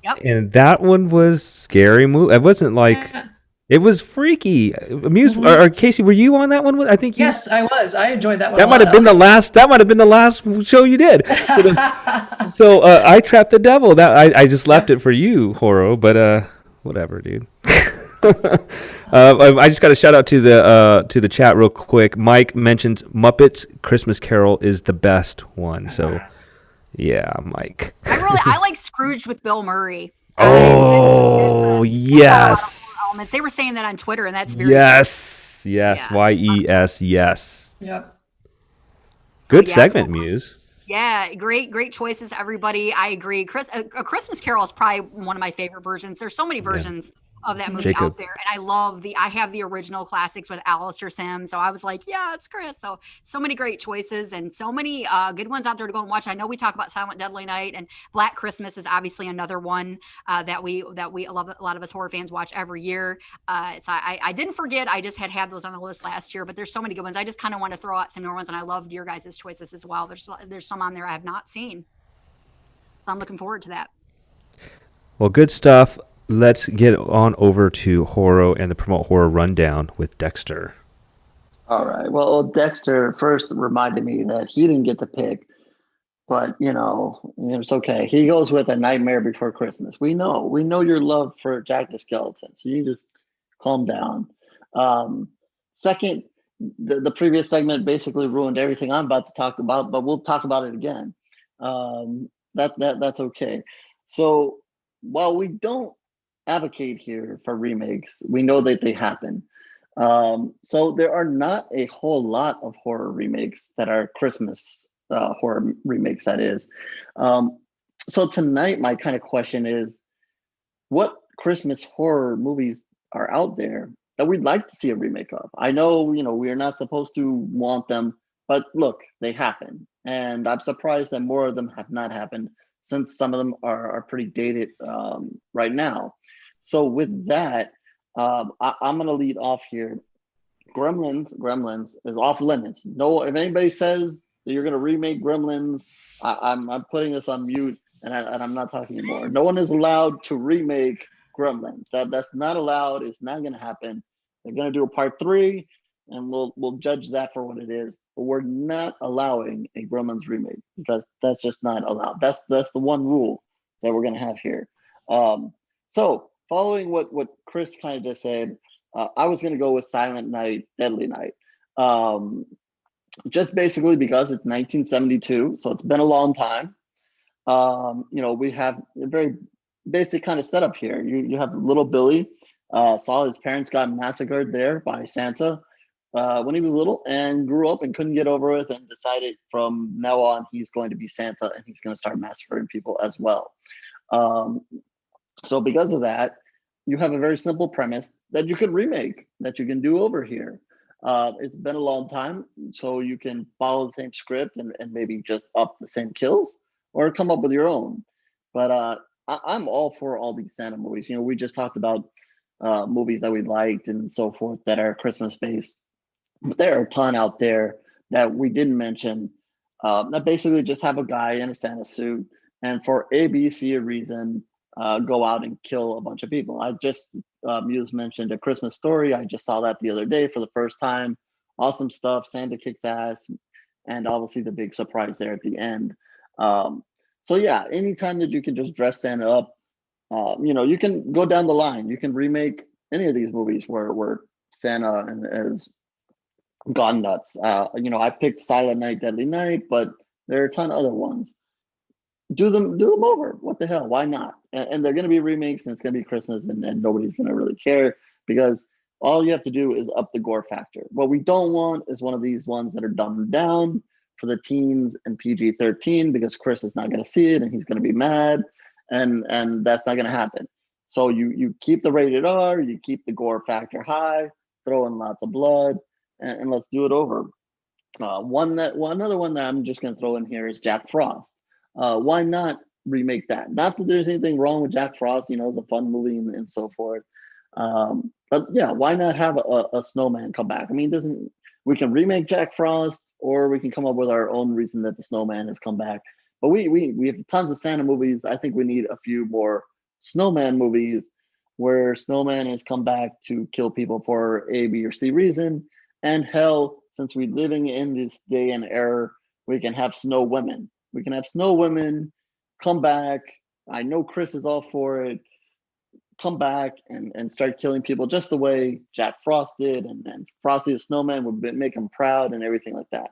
Yep. and that one was scary movie. It wasn't like it was freaky. Or Casey, were you on that one? I think you. Yes, I was. I enjoyed that one. That might have been the last. That might have been the last show you did. So I Trapped the Devil. That I just left it for you, Horo. But whatever, dude. I just got a shout out to the chat real quick. Mike mentions Muppets Christmas Carol is the best one. So yeah, Mike. I like Scrooge with Bill Murray. Oh yes. Elements. They were saying that on Twitter, and that's very yes. true. Yes. Yeah. YES. Yes. Yep. Good segment, Muse. Yeah, great choices, everybody. I agree. A Christmas Carol is probably one of my favorite versions. There's so many versions of that movie Jacob. out there, and I have the original classics with Alistair Sim, so I was like, yeah, it's Chris. So many great choices and so many good ones out there to go and watch. I know we talk about Silent Deadly Night, and Black Christmas is obviously another one that we love. A lot of us horror fans watch every year. So I didn't forget. I just had those on the list last year, but there's so many good ones. I just kind of want to throw out some more ones, and I loved your guys' choices as well. There's some on there I have not seen, so I'm looking forward to that. Well, good stuff. Let's get on over to Horror and the Promote Horror Rundown with Dexter. All right. Well, Dexter first reminded me that he didn't get to pick, but it's okay. He goes with A Nightmare Before Christmas. We know your love for Jack the Skeleton, so you just calm down. Second, the previous segment basically ruined everything I'm about to talk about, but we'll talk about it again. That's okay. So while we don't advocate here for remakes, we know that they happen. So there are not a whole lot of horror remakes that are Christmas horror remakes, that is. So tonight, my kind of question is, what Christmas horror movies are out there that we'd like to see a remake of? I know, we are not supposed to want them, but look, they happen. And I'm surprised that more of them have not happened, since some of them are pretty dated right now. So with that, I'm going to lead off here. Gremlins is off limits. No, if anybody says that you're going to remake Gremlins, I'm putting this on mute, and I'm not talking anymore. No one is allowed to remake Gremlins. That's not allowed. It's not going to happen. They're going to do a part 3, and we'll judge that for what it is. but we're not allowing a Gremlins remake because that's just not allowed. That's the one rule that we're gonna have here. So following what Chris kind of just said, I was gonna go with Silent Night, Deadly Night. Just basically because it's 1972, so it's been a long time. We have a very basic kind of setup here. You have little Billy, saw his parents got massacred there by Santa when he was little, and grew up and couldn't get over it, and decided from now on he's going to be Santa and he's going to start massacring people as well. So because of that, you have a very simple premise that you could remake, that you can do over here. It's been a long time, so you can follow the same script and maybe just up the same kills or come up with your own. But I'm all for all these Santa movies. We just talked about movies that we liked and so forth that are Christmas based. But there are a ton out there that we didn't mention that basically just have a guy in a Santa suit and for A, B, C reason go out and kill a bunch of people. I just Muse mentioned A Christmas Story. I just saw that the other day for the first time. Awesome stuff. Santa kicks ass, and obviously the big surprise there at the end. So yeah, anytime that you can just dress Santa up, you can go down the line. You can remake any of these movies where Santa has gone nuts. I picked Silent Night, Deadly Night, but there are a ton of other ones. Do them over. What the hell? Why not? And they're going to be remakes, and it's going to be Christmas, and nobody's going to really care because all you have to do is up the gore factor. What we don't want is one of these ones that are dumbed down for the teens and PG-13 because Chris is not going to see it and he's going to be mad, and that's not going to happen. So you keep the rated R, you keep the gore factor high, throw in lots of blood, and let's do it over. Another one that I'm just going to throw in here is Jack Frost. Why not remake that? Not that there's anything wrong with Jack Frost, it's a fun movie and so forth. But yeah, why not have a snowman come back? I mean, we can remake Jack Frost, or we can come up with our own reason that the snowman has come back. But we have tons of Santa movies. I think we need a few more snowman movies where snowman has come back to kill people for A, B, or C reason. And hell, since we're living in this day and era, we can have snow women. We can have snow women come back. I know Chris is all for it. Come back and start killing people just the way Jack Frost did, and Frosty the Snowman would make him proud and everything like that.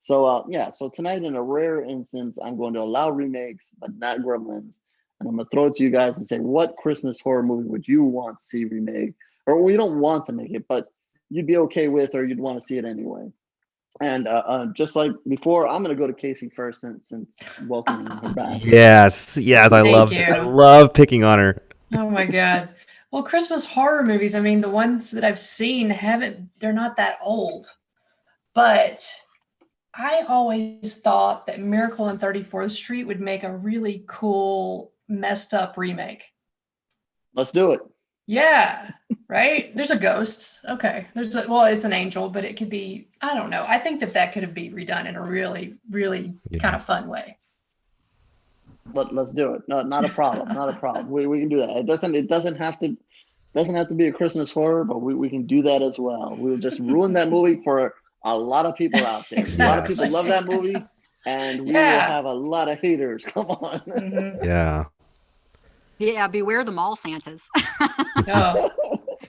So so tonight, in a rare instance, I'm going to allow remakes, but not Gremlins. And I'm going to throw it to you guys and say, what Christmas horror movie would you want to see remade? Or we don't want to make it, but you'd be okay with, or you'd want to see it anyway. And just like before, I'm going to go to Casey first since welcoming her back. Yes, I love picking on her. Oh my God. Well, Christmas horror movies, I mean, the ones that I've seen they're not that old. But I always thought that Miracle on 34th Street would make a really cool, messed up remake. Let's do it. Yeah, right? There's a ghost. Okay. It's an angel, but it could be, I don't know. I think that could be redone in a really, really kind of fun way. Let's do it. No, not a problem. Not a problem. We can do that. It doesn't have to be a Christmas horror, but we can do that as well. We'll just ruin that movie for a lot of people out there. Exactly. A lot of people love that movie, and we will have a lot of haters. Come on. Mm-hmm. Yeah. Yeah, beware the mall Santas. Oh.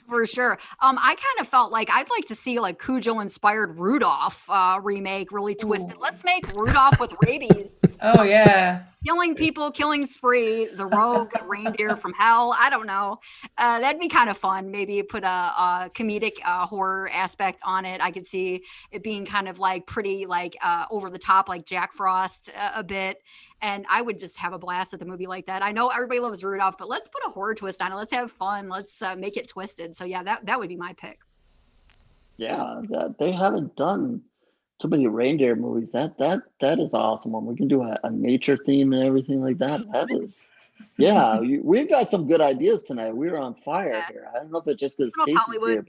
For sure. I kind of felt like I'd like to see like Cujo-inspired Rudolph remake, really twisted. Ooh. Let's make Rudolph with rabies. Oh, yeah. Killing people, killing spree, the rogue reindeer from hell. I don't know. That'd be kind of fun. Maybe put a comedic horror aspect on it. I could see it being kind of like pretty like over the top, like Jack Frost a bit. And I would just have a blast at the movie like that. I know everybody loves Rudolph, but let's put a horror twist on it. Let's have fun. Let's make it twisted. So yeah, that would be my pick. Yeah, they haven't done too many reindeer movies. That is awesome one. We can do a nature theme and everything like that. That is, yeah. We've got some good ideas tonight. We're on fire here. I don't know if it's just because Casey's here,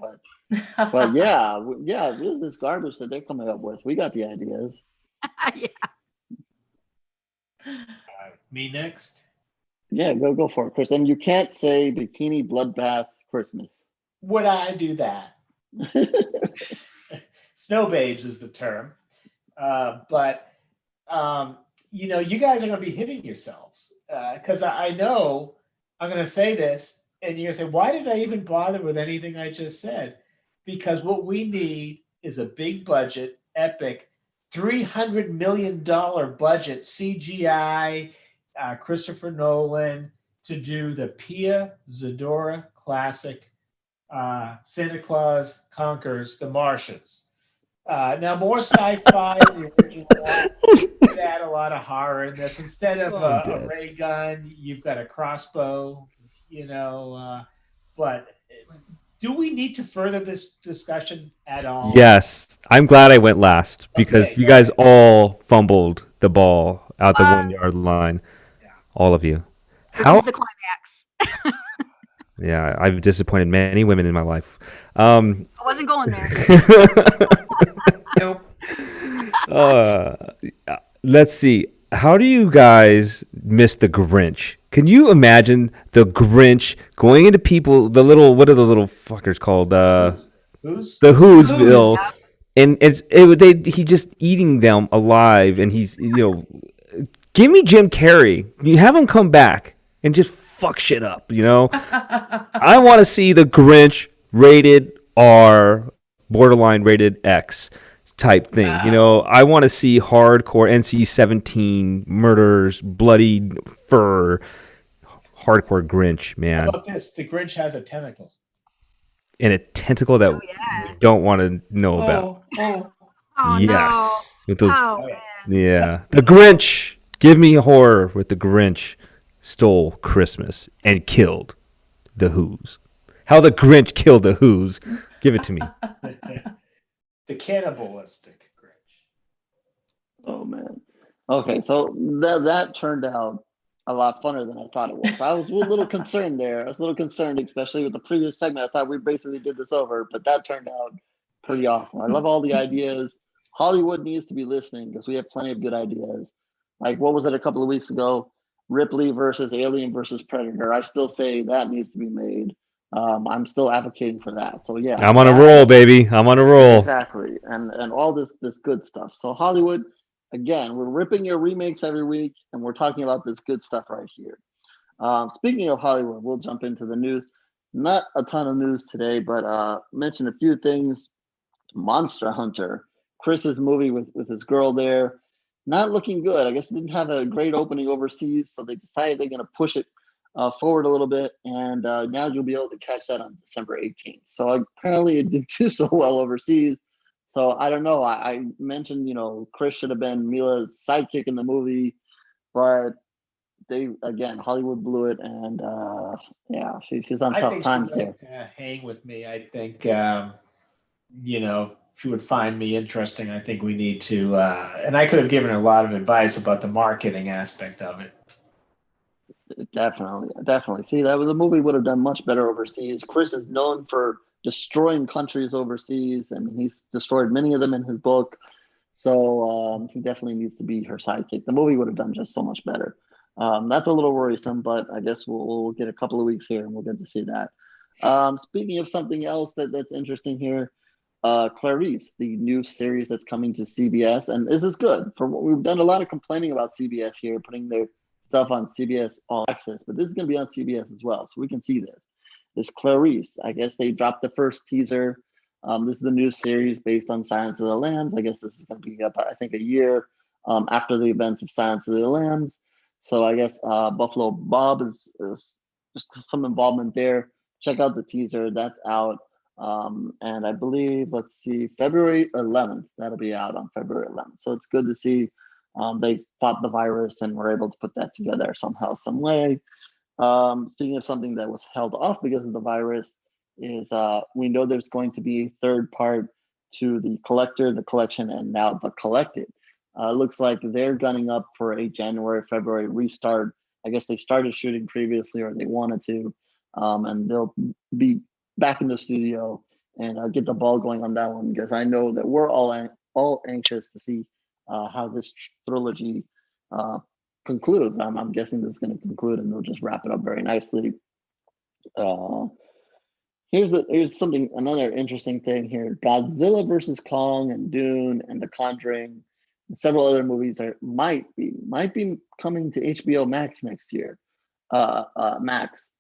but yeah. This is this garbage that they're coming up with. We got the ideas. Yeah. Me next? Yeah, go for it, Chris. And you can't say Bikini Bloodbath Christmas. Would I do that? Snow babes is the term. But you guys are going to be hitting yourselves because I know I'm going to say this, and you're going to say, "Why did I even bother with anything I just said?" Because what we need is a big budget, epic, $300 million budget CGI, Christopher Nolan to do the Pia Zadora classic, Santa Claus Conquers the Martians. Now, more sci-fi than the original one. Could add a lot of horror in this. Instead of a ray gun, you've got a crossbow. But do we need to further this discussion at all? Yes, I'm glad I went last because Okay, you go guys ahead. all fumbled the ball out the Uh, 1 yard line. Yeah. All of you. Here How? comes the climax. Yeah, I've disappointed many women in my life. I wasn't going there. Nope. uh, let's see. How do you guys miss the Grinch? Can you imagine the Grinch going into people, what are the little fuckers called? Who's? The Who'sville, Who's? and he just eating them alive, and he's give me Jim Carrey. You have him come back and just fuck shit up. I want to see the Grinch rated R, borderline rated X type thing. Wow. I want to see hardcore NC-17 murders, bloody fur, hardcore Grinch, How man, about this? The Grinch has a tentacle. and a tentacle that Oh yeah. we don't want to know about. Oh. Oh Yes, with no. those. Oh Oh, yeah. man. Yeah, the Grinch. Give me horror with the Grinch stole Christmas and killed the Who's. How the Grinch killed the Who's. Give it to me. The cannibalistic Grinch. Oh man. Okay, so that turned out a lot funner than I thought it was. I was a little concerned there. I was a little concerned, especially with the previous segment. I thought we basically did this over, but that turned out pretty awesome. I love all the ideas. Hollywood needs to be listening because we have plenty of good ideas. Like what was it a couple of weeks ago? Ripley versus Alien versus Predator. I still say that needs to be made. I'm still advocating for that. So yeah, I'm on a that- roll, baby. I'm on a roll. Exactly, and all this good stuff. So Hollywood, again, we're ripping your remakes every week, and we're talking about this good stuff right here. Speaking of Hollywood, we'll jump into the news. Not a ton of news today, but mention a few things. Monster Hunter, Chris's movie with his girl there, not looking good. I guess it didn't have a great opening overseas, so they decided they're going to push it forward a little bit, and now you'll be able to catch that on December 18th. So apparently it didn't do so well overseas. So I don't know. I mentioned, Chris should have been Mila's sidekick in the movie, but Hollywood blew it, and yeah, she's on I tough think times she there. might hang with me. I think, she would find me interesting. I think we need to, and I could have given her a lot of advice about the marketing aspect of it. Definitely. See, that was a movie would have done much better overseas. Chris is known for destroying countries overseas, and he's destroyed many of them in his book. So he definitely needs to be her sidekick. The movie would have done just so much better. That's a little worrisome, but I guess we'll get a couple of weeks here and we'll get to see that. Speaking of something else that's interesting here, Clarice, the new series that's coming to CBS, and this is good. We've done a lot of complaining about CBS here, putting their stuff on CBS All Access, but this is going to be on CBS as well, so we can see this. This Clarice, I guess they dropped the first teaser. This is the new series based on Silence of the Lambs. I guess this is going to be up, I think, a year after the events of Silence of the Lambs. So I guess Buffalo Bob is just some involvement there. Check out the teaser. That's out. And I believe, let's see, February 11th. That'll be out on February 11th. So it's good to see they fought the virus and were able to put that together somehow, some way. Speaking of something that was held off because of the virus, is we know there's going to be a third part to the Collector, the Collection, and now the Collected. Looks like they're gunning up for a January, February restart. I guess they started shooting previously, or they wanted to, and they'll be back in the studio and get the ball going on that one, because I know that we're all anxious to see how this trilogy concludes. I'm guessing this is going to conclude, and they'll just wrap it up very nicely. Here's something, another interesting thing here: Godzilla versus Kong and Dune and The Conjuring. Several other movies might be coming to HBO Max next year. Max.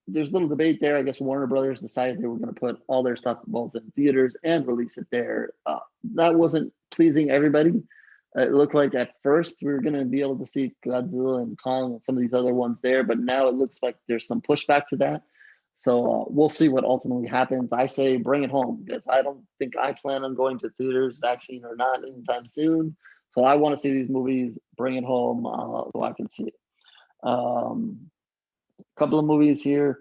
There's little debate there. I guess Warner Brothers decided they were going to put all their stuff both in theaters and release it there. That wasn't pleasing everybody. It looked like at first we were going to be able to see Godzilla and Kong and some of these other ones there, but now it looks like there's some pushback to that. So we'll see what ultimately happens. I say bring it home, because I don't think I plan on going to theaters, vaccine or not, anytime soon. So I want to see these movies. Bring it home so I can see it. Couple of movies here.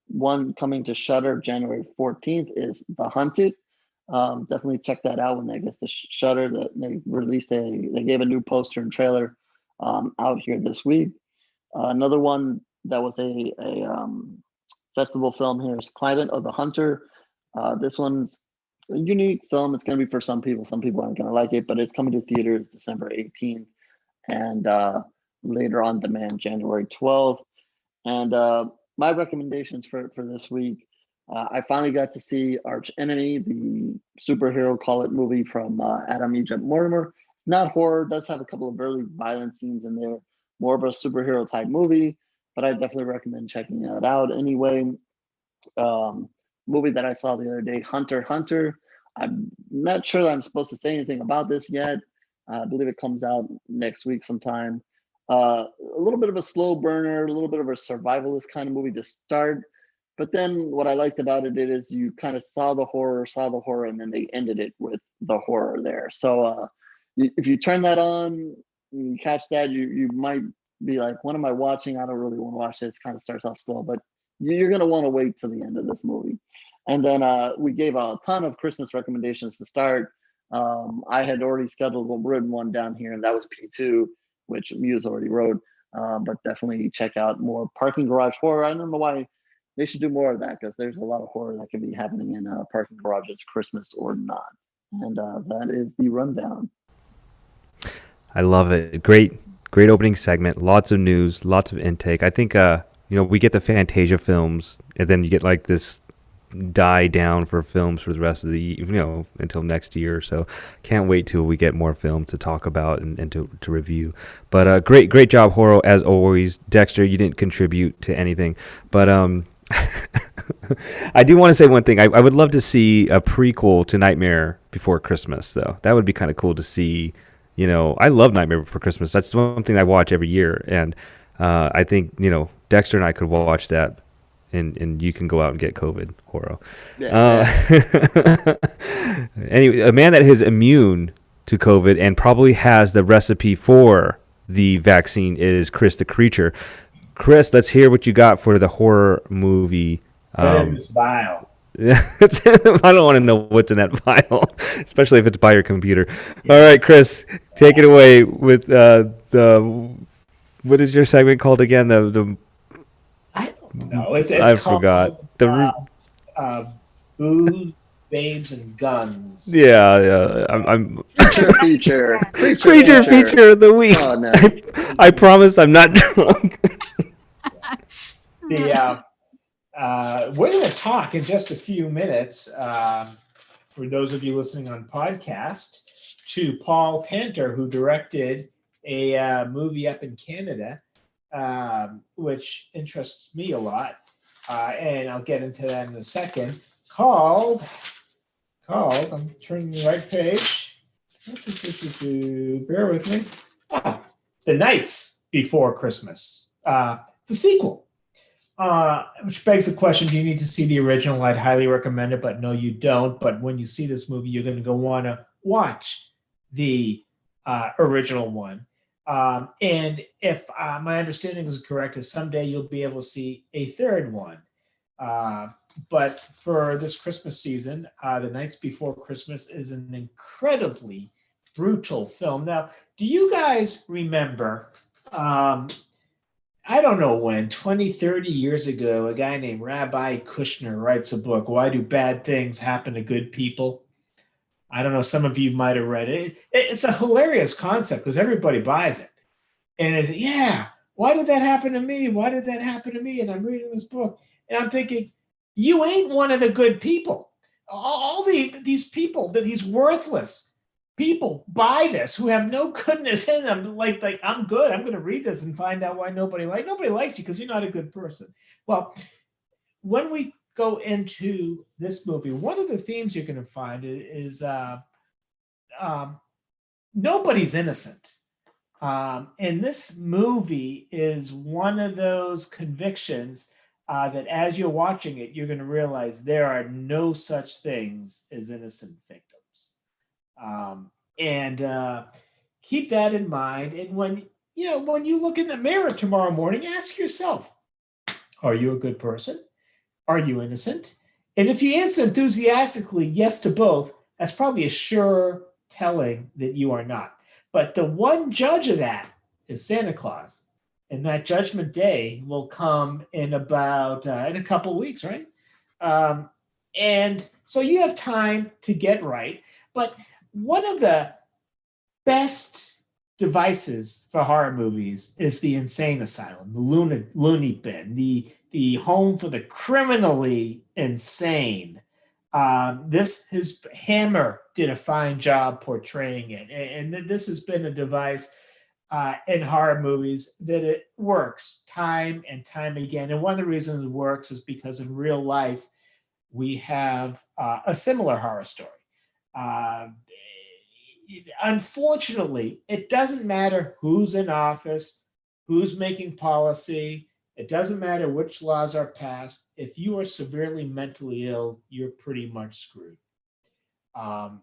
One coming to Shudder January 14th is The Hunted. Definitely check that out when I guess the Shudder that they released they gave a new poster and trailer out here this week. Another one that was a festival film here is Climate of the Hunter. This one's a unique film. It's going to be for some people. Some people aren't going to like it, but it's coming to theaters December 18th and later on demand January 12th. And my recommendations for this week, I finally got to see Arch Enemy, the superhero call it movie from Adam Egypt Mortimer. Not horror, does have a couple of really violent scenes in there, more of a superhero type movie, but I definitely recommend checking that out. Anyway, movie that I saw the other day, Hunter x Hunter. I'm not sure that I'm supposed to say anything about this yet. I believe it comes out next week sometime. A little bit of a slow burner, a little bit of a survivalist kind of movie to start. But then what I liked about it is you kind of saw the horror, and then they ended it with the horror there. So if you turn that on, and you catch that, you might be like, what am I watching? I don't really want to watch this. Kind of starts off slow, but you're going to want to wait till the end of this movie. And then we gave a ton of Christmas recommendations to start. I had already scheduled a written one down here, and that was P2, which Muse already wrote. But definitely check out more parking garage horror. I don't know why they should do more of that, because there's a lot of horror that can be happening in parking garages, Christmas or not. And that is the rundown. I love it. Great opening segment. Lots of news, lots of intake. I think we get the Fantasia films, and then you get like this die down for films for the rest of the until next year. So can't wait till we get more films to talk about and to review. But great job, Horo, as always. Dexter, you didn't contribute to anything, but I do want to say one thing. I would love to see a prequel to Nightmare Before Christmas, though. That would be kind of cool to see. I love Nightmare Before Christmas. That's one thing I watch every year, and I think Dexter and I could watch that. And you can go out and get COVID, Horo. Anyway, a man that is immune to COVID and probably has the recipe for the vaccine is Chris the Creature. Chris, let's hear what you got for the horror movie. In this vial. I don't want to know what's in that vial, especially if it's by your computer. Yeah. All right, Chris, take it away with what is your segment called again? No, it's I called, forgot. Booze, Babes, and Guns. Yeah. I'm Creature feature of the week. Oh, no. I promise I'm not drunk. We're going to talk in just a few minutes, for those of you listening on podcast, to Paul Panter, who directed a movie up in Canada, which interests me a lot, and I'll get into that in a second. Called. I'm turning the right page. Bear with me. The Nights Before Christmas. It's a sequel, which begs the question: do you need to see the original? I'd highly recommend it, but no, you don't. But when you see this movie, you're going to want to watch the original one. And if my understanding is correct, is someday you'll be able to see a third one. But for this Christmas season, The Nights Before Christmas is an incredibly brutal film. Now, do you guys remember, I don't know when, 20, 30 years ago, a guy named Rabbi Kushner writes a book, Why Do Bad Things Happen to Good People? I don't know, some of you might have read it. It's a hilarious concept because everybody buys it. And it's, why did that happen to me? Why did that happen to me? And I'm reading this book and I'm thinking, you ain't one of the good people. All these people, that he's worthless. people buy this who have no goodness in them. Like I'm good. I'm going to read this and find out why nobody likes you because you're not a good person. Well, when we go into this movie, one of the themes you're going to find is nobody's innocent. And this movie is one of those convictions that as you're watching it, you're going to realize there are no such things as innocent victims. And keep that in mind. And when you look in the mirror tomorrow morning, ask yourself, are you a good person? Are you innocent? And if you answer enthusiastically yes to both, that's probably a sure telling that you are not. But the one judge of that is Santa Claus. And that judgment day will come in about in a couple of weeks, right? And so you have time to get right. But one of the best devices for horror movies is the insane asylum, the loony bin, the home for the criminally insane. His Hammer did a fine job portraying it, and this has been a device in horror movies that it works time and time again. And one of the reasons it works is because in real life we have a similar horror story. Unfortunately, it doesn't matter who's in office, who's making policy. It doesn't matter which laws are passed. If you are severely mentally ill, you're pretty much screwed. And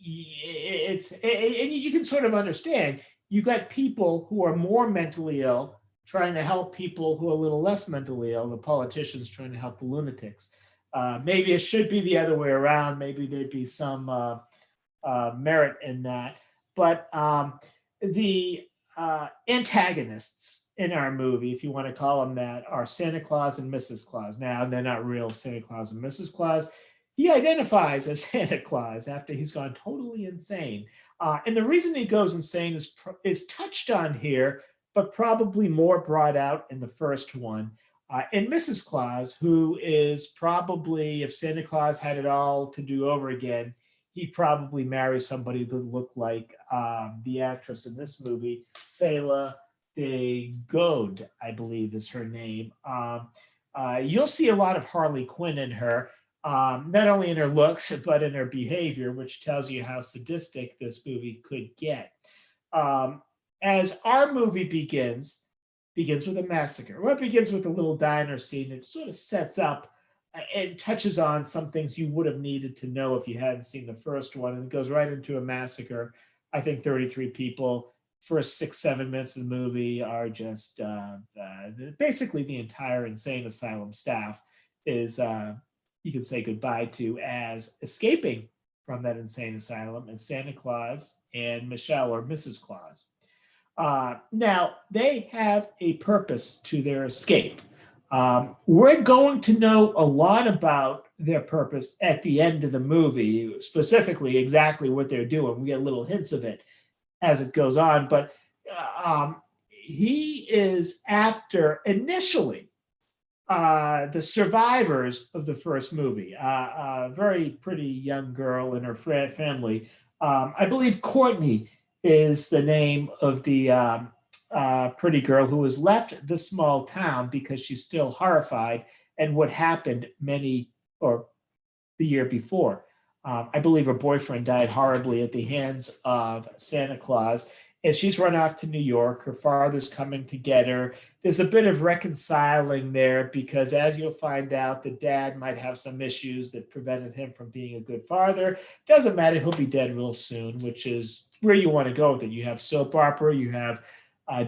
you can sort of understand. You got people who are more mentally ill trying to help people who are a little less mentally ill. The politicians trying to help the lunatics. Maybe it should be the other way around. Maybe there'd be some merit in that. But the antagonists in our movie, if you want to call them that, are Santa Claus and Mrs. Claus. Now, they're not real Santa Claus and Mrs. Claus. He identifies as Santa Claus after he's gone totally insane. And the reason he goes insane is touched on here, but probably more brought out in the first one. And Mrs. Claus, who is probably, if Santa Claus had it all to do over again, he'd probably marry somebody that looked like the actress in this movie, Céla de Gaulle, I believe is her name. You'll see a lot of Harley Quinn in her, not only in her looks, but in her behavior, which tells you how sadistic this movie could get. As our movie begins with a massacre. Well, it begins with a little diner scene. It sort of sets up and touches on some things you would have needed to know if you hadn't seen the first one. And it goes right into a massacre. I think 33 people. First 6-7 minutes of the movie are just basically the entire insane asylum staff is you can say goodbye to as escaping from that insane asylum, and Santa Claus and Michelle or Mrs. Claus. Now, they have a purpose to their escape. We're going to know a lot about their purpose at the end of the movie, specifically exactly what they're doing. We get little hints of it as it goes on, but he is after initially the survivors of the first movie, a very pretty young girl and her family. I believe Courtney is the name of the pretty girl who has left the small town because she's still horrified at what happened the year before. I believe her boyfriend died horribly at the hands of Santa Claus, and she's run off to New York. Her father's coming to get her. There's a bit of reconciling there because, as you'll find out, the dad might have some issues that prevented him from being a good father. Doesn't matter, he'll be dead real soon, which is where you want to go with it. You have soap opera, you have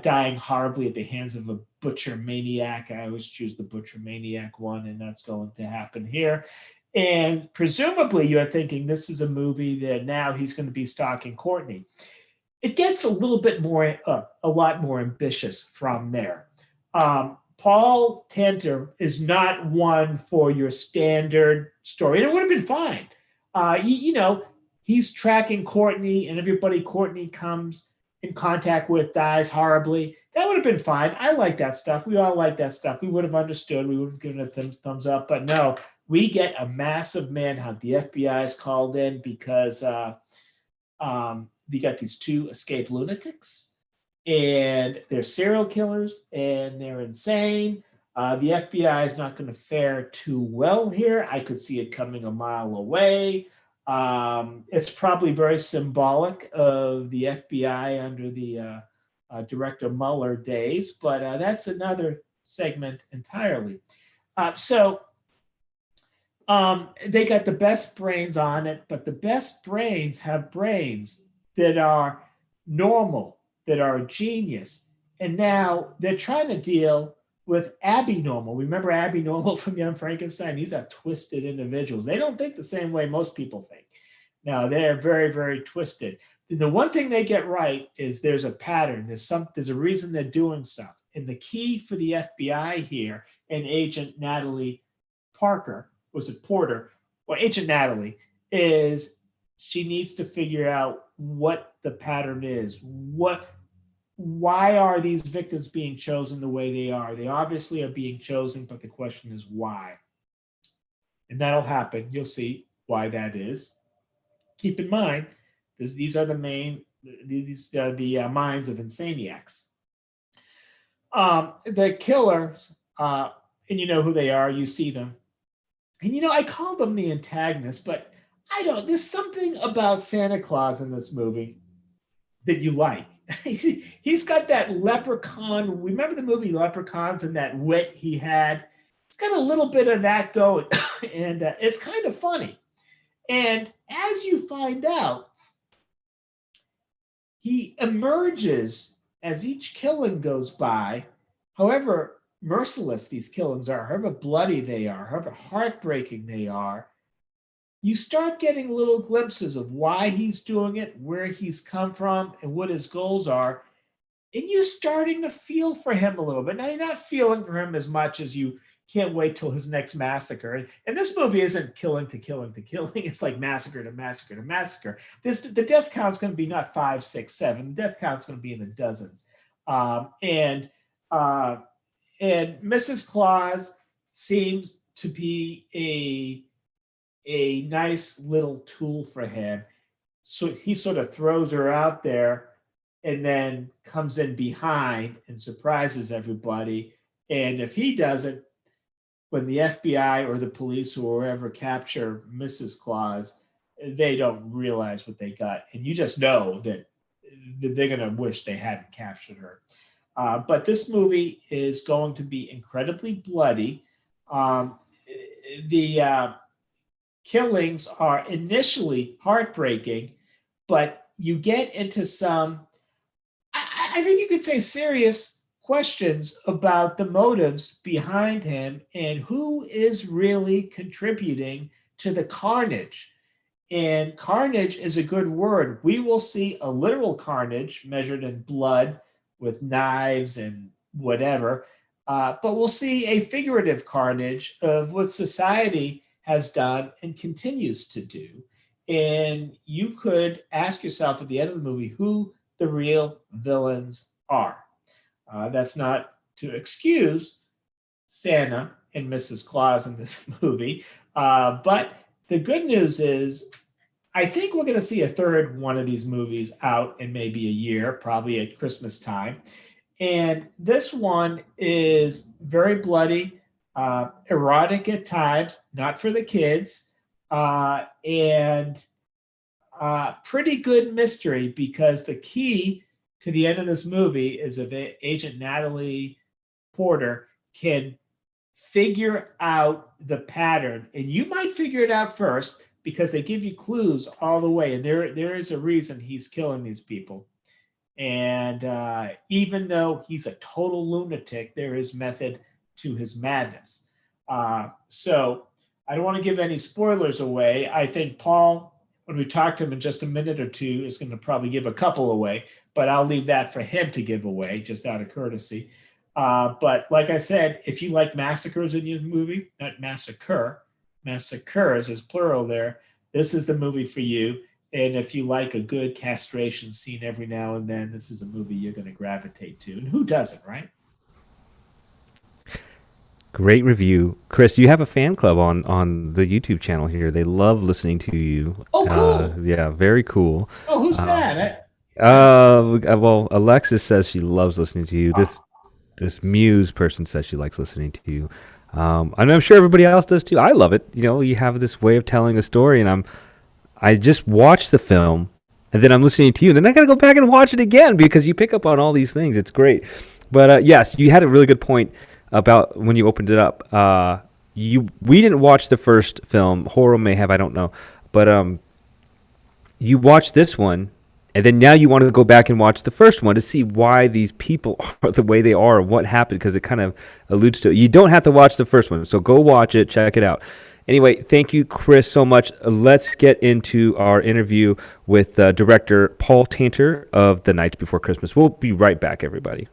dying horribly at the hands of a butcher maniac. I always choose the butcher maniac one, and that's going to happen here. And presumably you're thinking this is a movie that now he's going to be stalking Courtney. It gets a little bit more, a lot more ambitious from there. Paul Tanter is not one for your standard story, and it would have been fine. He's tracking Courtney, and everybody Courtney comes in contact with dies horribly. That would have been fine. I like that stuff. We all like that stuff. We would have understood. We would have given it a thumbs up. But no, we get a massive manhunt. The FBI is called in because You got these two escaped lunatics, and they're serial killers, and they're insane. The FBI is not going to fare too well here. I could see it coming a mile away. It's probably very symbolic of the FBI under the Director Mueller days, but that's another segment entirely. So they got the best brains on it, but the best brains have brains that are normal, that are genius. And now they're trying to deal with Abby Normal. Remember Abby Normal from Young Frankenstein? These are twisted individuals. They don't think the same way most people think. Now they're very, very twisted. The one thing they get right is there's a pattern. There's a reason they're doing stuff. And the key for the FBI here and Agent Natalie Parker, was it Porter, or Agent Natalie, is she needs to figure out what the pattern is. Why are these victims being chosen the way they are? They obviously are being chosen, but the question is why. And that'll happen. You'll see why that is. Keep in mind, these are the minds of insaniacs. The killers, and you know who they are, you see them. And I call them the antagonists, but there's something about Santa Claus in this movie that you like. He's got that leprechaun. Remember the movie Leprechauns and that wit he had? He's got a little bit of that going, and it's kind of funny. And as you find out, he emerges as each killing goes by, however merciless these killings are, however bloody they are, however heartbreaking they are, you start getting little glimpses of why he's doing it, where he's come from, and what his goals are. And you're starting to feel for him a little bit. Now, you're not feeling for him as much as you can't wait till his next massacre. And this movie isn't killing to killing to killing. It's like massacre to massacre to massacre. The death count's going to be not 5, 6, 7. The death count's going to be in the dozens. And Mrs. Claus seems to be a nice little tool for him. So he sort of throws her out there and then comes in behind and surprises everybody. And if he doesn't, when the FBI or the police or whoever capture Mrs. Claus, they don't realize what they got. And you just know that they're going to wish they hadn't captured her. But this movie is going to be incredibly bloody. The killings are initially heartbreaking, but you get into some, I think you could say, serious questions about the motives behind him and who is really contributing to the carnage. And carnage is a good word. We will see a literal carnage measured in blood with knives and whatever, but we'll see a figurative carnage of what society has done and continues to do. And you could ask yourself at the end of the movie who the real villains are. That's not to excuse Santa and Mrs. Claus in this movie, but the good news is I think we're going to see a third one of these movies out in maybe a year, probably at Christmas time. And this one is very bloody, erotic at times, not for the kids, and pretty good mystery, because the key to the end of this movie is if Agent Natalie Porter can figure out the pattern. And you might figure it out first because they give you clues all the way. And there is a reason he's killing these people. And even though he's a total lunatic, there is method to his madness. So I don't want to give any spoilers away. I think Paul, when we talk to him in just a minute or two, is going to probably give a couple away, but I'll leave that for him to give away just out of courtesy. But like I said, if you like massacres in your movie, not massacre, massacres is plural there, this is the movie for you. And if you like a good castration scene every now and then, this is a movie you're going to gravitate to. And who doesn't, right? Great review, Chris. You have a fan club on the YouTube channel here. They love listening to you. Oh, cool. Yeah, very cool. Oh, who's that? Well, Alexis says she loves listening to you. Oh. This Muse person says she likes listening to you. And I'm sure everybody else does too. I love it. You know, you have this way of telling a story, and I just watched the film, and then I'm listening to you, and then I got to go back and watch it again because you pick up on all these things. It's great. But yes, you had a really good point about when you opened it up. We didn't watch the first film. Horror may have, I don't know, but you watched this one, and then now you want to go back and watch the first one to see why these people are the way they are, what happened, because it kind of alludes to it. You don't have to watch the first one, so go watch it, check it out. Anyway, thank you, Chris, so much. Let's get into our interview with director Paul Tainter of The Nights Before Christmas. We'll be right back, everybody.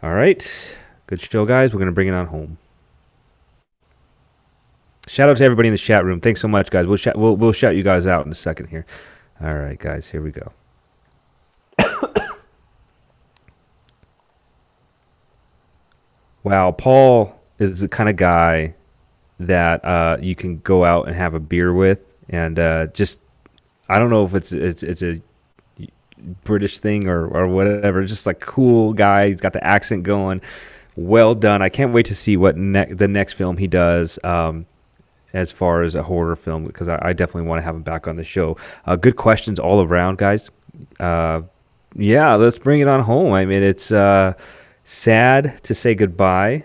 All right. Good show, guys. We're going to bring it on home. Shout out to everybody in the chat room. Thanks so much, guys. We'll shout you guys out in a second here. All right, guys. Here we go. Wow, Paul is the kind of guy that you can go out and have a beer with, and just I don't know if it's a British thing or whatever. Just like cool guy. He's got the accent going. Well done. I can't wait to see what the next film he does as far as a horror film, because I definitely want to have him back on the show. Good questions all around, guys. Yeah, let's bring it on home. I mean, it's sad to say goodbye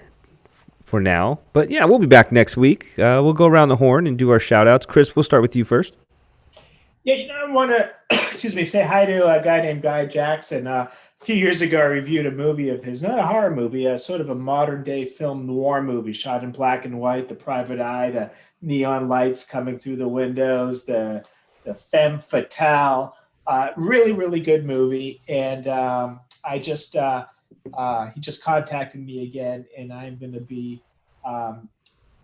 for now, but yeah, we'll be back next week. We'll go around the horn and do our shout outs. Chris, we'll start with you first. Yeah, I want to, say hi to a guy named Guy Jackson. A few years ago, I reviewed a movie of his, not a horror movie, a sort of a modern day film noir movie shot in black and white, the private eye, the neon lights coming through the windows, the femme fatale. Really, really good movie. And he just contacted me again, and I'm going to be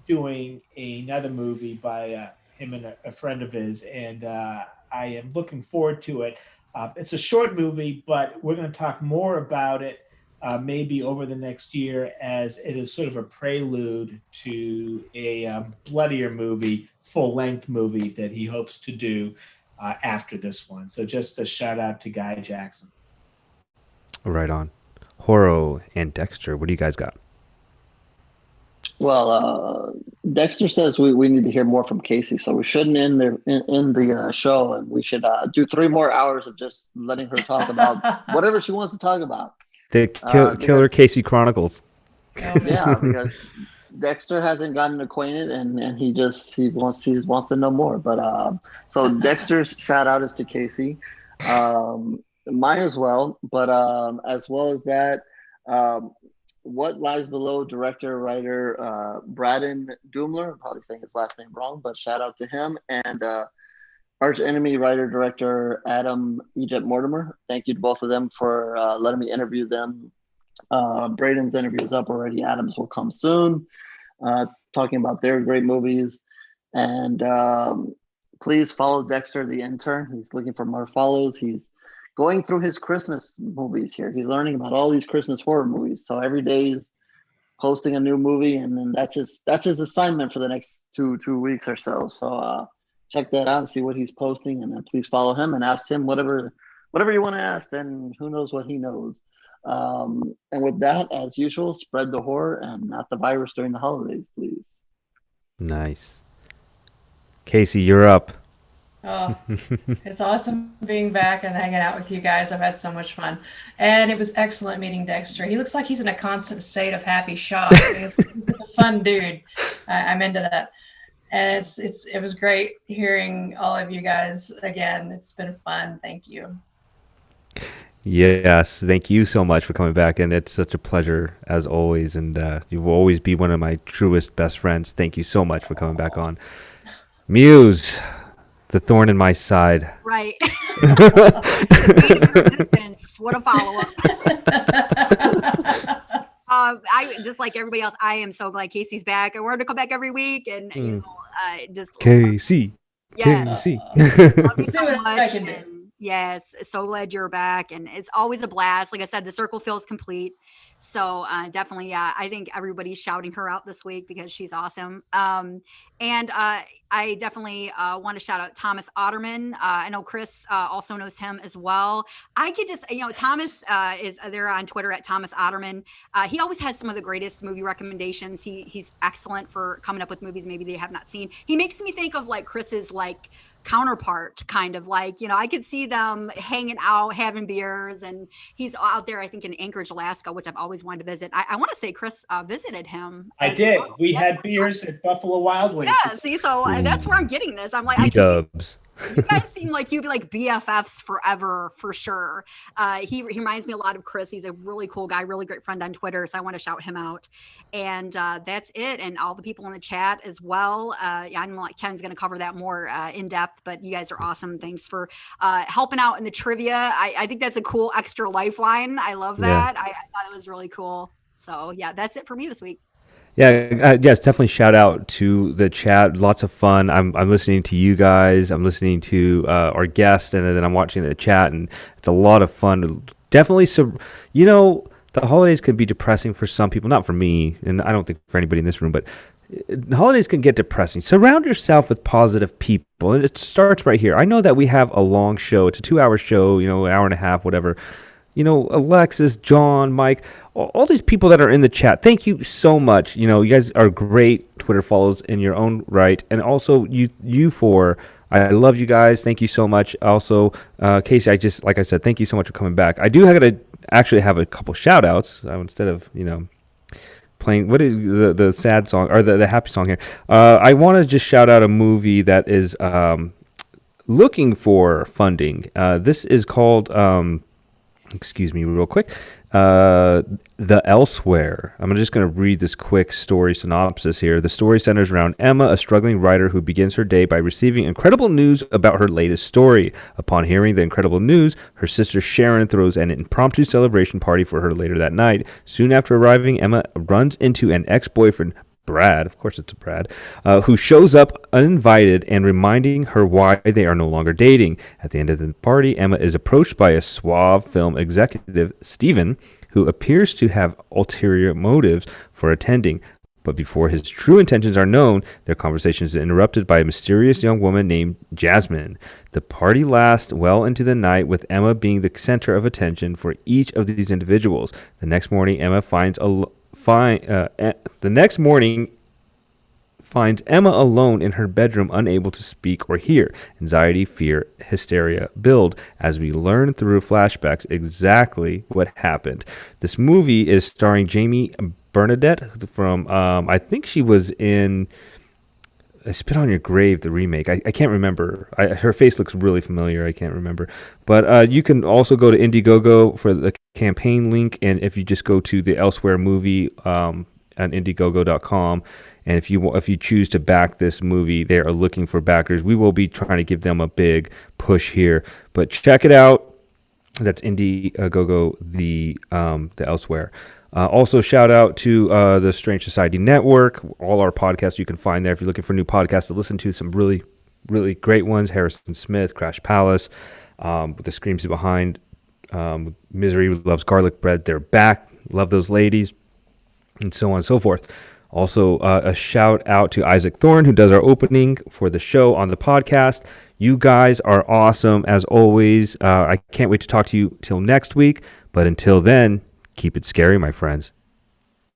doing another movie by him and a friend of his, and I am looking forward to it. It's a short movie, but we're going to talk more about it maybe over the next year, as it is sort of a prelude to a bloodier movie, full-length movie that he hopes to do after this one. So just a shout out to Guy Jackson. Right on. Horo and Dexter, what do you guys got? Well, Dexter says we need to hear more from Casey, so we shouldn't end the show, and we should do 3 more hours of just letting her talk about whatever she wants to talk about. The Killer Casey Chronicles. Yeah, because Dexter hasn't gotten acquainted, and he wants to know more. But so Dexter's shout out is to Casey, mine as well. But as well as that, What Lies Below director, writer Braden Doomler, I'm probably saying his last name wrong, but shout out to him. And Arch Enemy writer, director Adam Egypt Mortimer. Thank you to both of them for letting me interview them. Braden's interview is up already. Adam's will come soon, talking about their great movies. And please follow Dexter the Intern. He's looking for more follows. He's going through his Christmas movies here. He's learning about all these Christmas horror movies. So every day he's posting a new movie, and then that's his assignment for the next two weeks or so. So check that out and see what he's posting, and then please follow him and ask him whatever you want to ask. Then who knows what he knows. And with that, as usual, spread the horror and not the virus during the holidays, please. Nice. Casey, you're up. Oh, it's awesome being back and hanging out with you guys. I've had so much fun. And it was excellent meeting Dexter. He looks like he's in a constant state of happy shock. He's a fun dude. I'm into that. And it was great hearing all of you guys again. It's been fun. Thank you. Yes, thank you so much for coming back. And it's such a pleasure as always. And you will always be one of my truest best friends. Thank you so much for coming back on. Muse. The thorn in my side. Right. The pain of resistance. What a follow-up. I just like everybody else. I am so glad Casey's back. I want her to come back every week, and just Casey. yeah. Casey. Love you so much. And Yes, so glad you're back, and it's always a blast. Like I said, the circle feels complete. So definitely, yeah, I think everybody's shouting her out this week because she's awesome. And I definitely want to shout out Thomas Otterman. I know Chris also knows him as well. I could just, Thomas is there on Twitter at Thomas Otterman. He always has some of the greatest movie recommendations. He's excellent for coming up with movies maybe they have not seen. He makes me think of like Chris's like counterpart, kind of like, I could see them hanging out, having beers, and he's out there, I think, in Anchorage, Alaska, which I've always wanted to visit. I want to say Chris visited him. I did. We had beers at Buffalo Wild Wings. Yeah, see, so that's where I'm getting this. I'm like, B-dubs. You guys seem like you'd be like BFFs forever for sure. He reminds me a lot of Chris. He's a really cool guy, really great friend on Twitter. So I want to shout him out. And that's it. And all the people in the chat as well. I know like Ken's going to cover that more in depth, but you guys are awesome. Thanks for helping out in the trivia. I think that's a cool extra lifeline. I love that. Yeah. I thought it was really cool. So yeah, that's it for me this week. Yeah, yes, definitely shout out to the chat. Lots of fun. I'm listening to you guys. I'm listening to our guests, and then I'm watching the chat, and it's a lot of fun. Definitely, so the holidays can be depressing for some people, not for me, and I don't think for anybody in this room, but the holidays can get depressing. Surround yourself with positive people, and it starts right here. I know that we have a long show. It's a 2-hour show, an hour and a half, whatever. Alexis, John, Mike, all these people that are in the chat, thank you so much. You guys are great Twitter follows in your own right. And also you four, I love you guys. Thank you so much. Also, Casey, like I said, thank you so much for coming back. I do actually have a couple shout outs instead of, playing, what is the sad song or the happy song here. I want to just shout out a movie that is looking for funding. This is called... excuse me real quick. The Elsewhere. I'm just going to read this quick story synopsis here. The story centers around Emma, a struggling writer who begins her day by receiving incredible news about her latest story. Upon hearing the incredible news, her sister Sharon throws an impromptu celebration party for her later that night. Soon after arriving, Emma runs into an ex-boyfriend, Brad, of course it's a Brad, who shows up uninvited and reminding her why they are no longer dating. At the end of the party, Emma is approached by a suave film executive, Steven, who appears to have ulterior motives for attending. But before his true intentions are known, their conversation is interrupted by a mysterious young woman named Jasmine. The party lasts well into the night, with Emma being the center of attention for each of these individuals. The next morning, Emma finds Emma alone in her bedroom, unable to speak or hear. Anxiety, fear, hysteria build as we learn through flashbacks exactly what happened. This movie is starring Jamie Bernadette from, I think she was in Spit on Your Grave, the remake. I can't remember. Her face looks really familiar. I can't remember. But you can also go to Indiegogo for the campaign link, and if you just go to the Elsewhere movie on Indiegogo.com, and if you choose to back this movie, they are looking for backers. We will be trying to give them a big push here, but check it out. That's Indiegogo, the Elsewhere. Also, shout out to the Strange Society Network. All our podcasts you can find there. If you're looking for new podcasts to listen to, some really, really great ones. Harrison Smith, Crash Palace, with the Screams Behind, Misery Loves Garlic Bread. They're back. Love those ladies, and so on and so forth. Also, a shout out to Isaac Thorne, who does our opening for the show on the podcast. You guys are awesome, as always. I can't wait to talk to you till next week. But until then, keep it scary, my friends.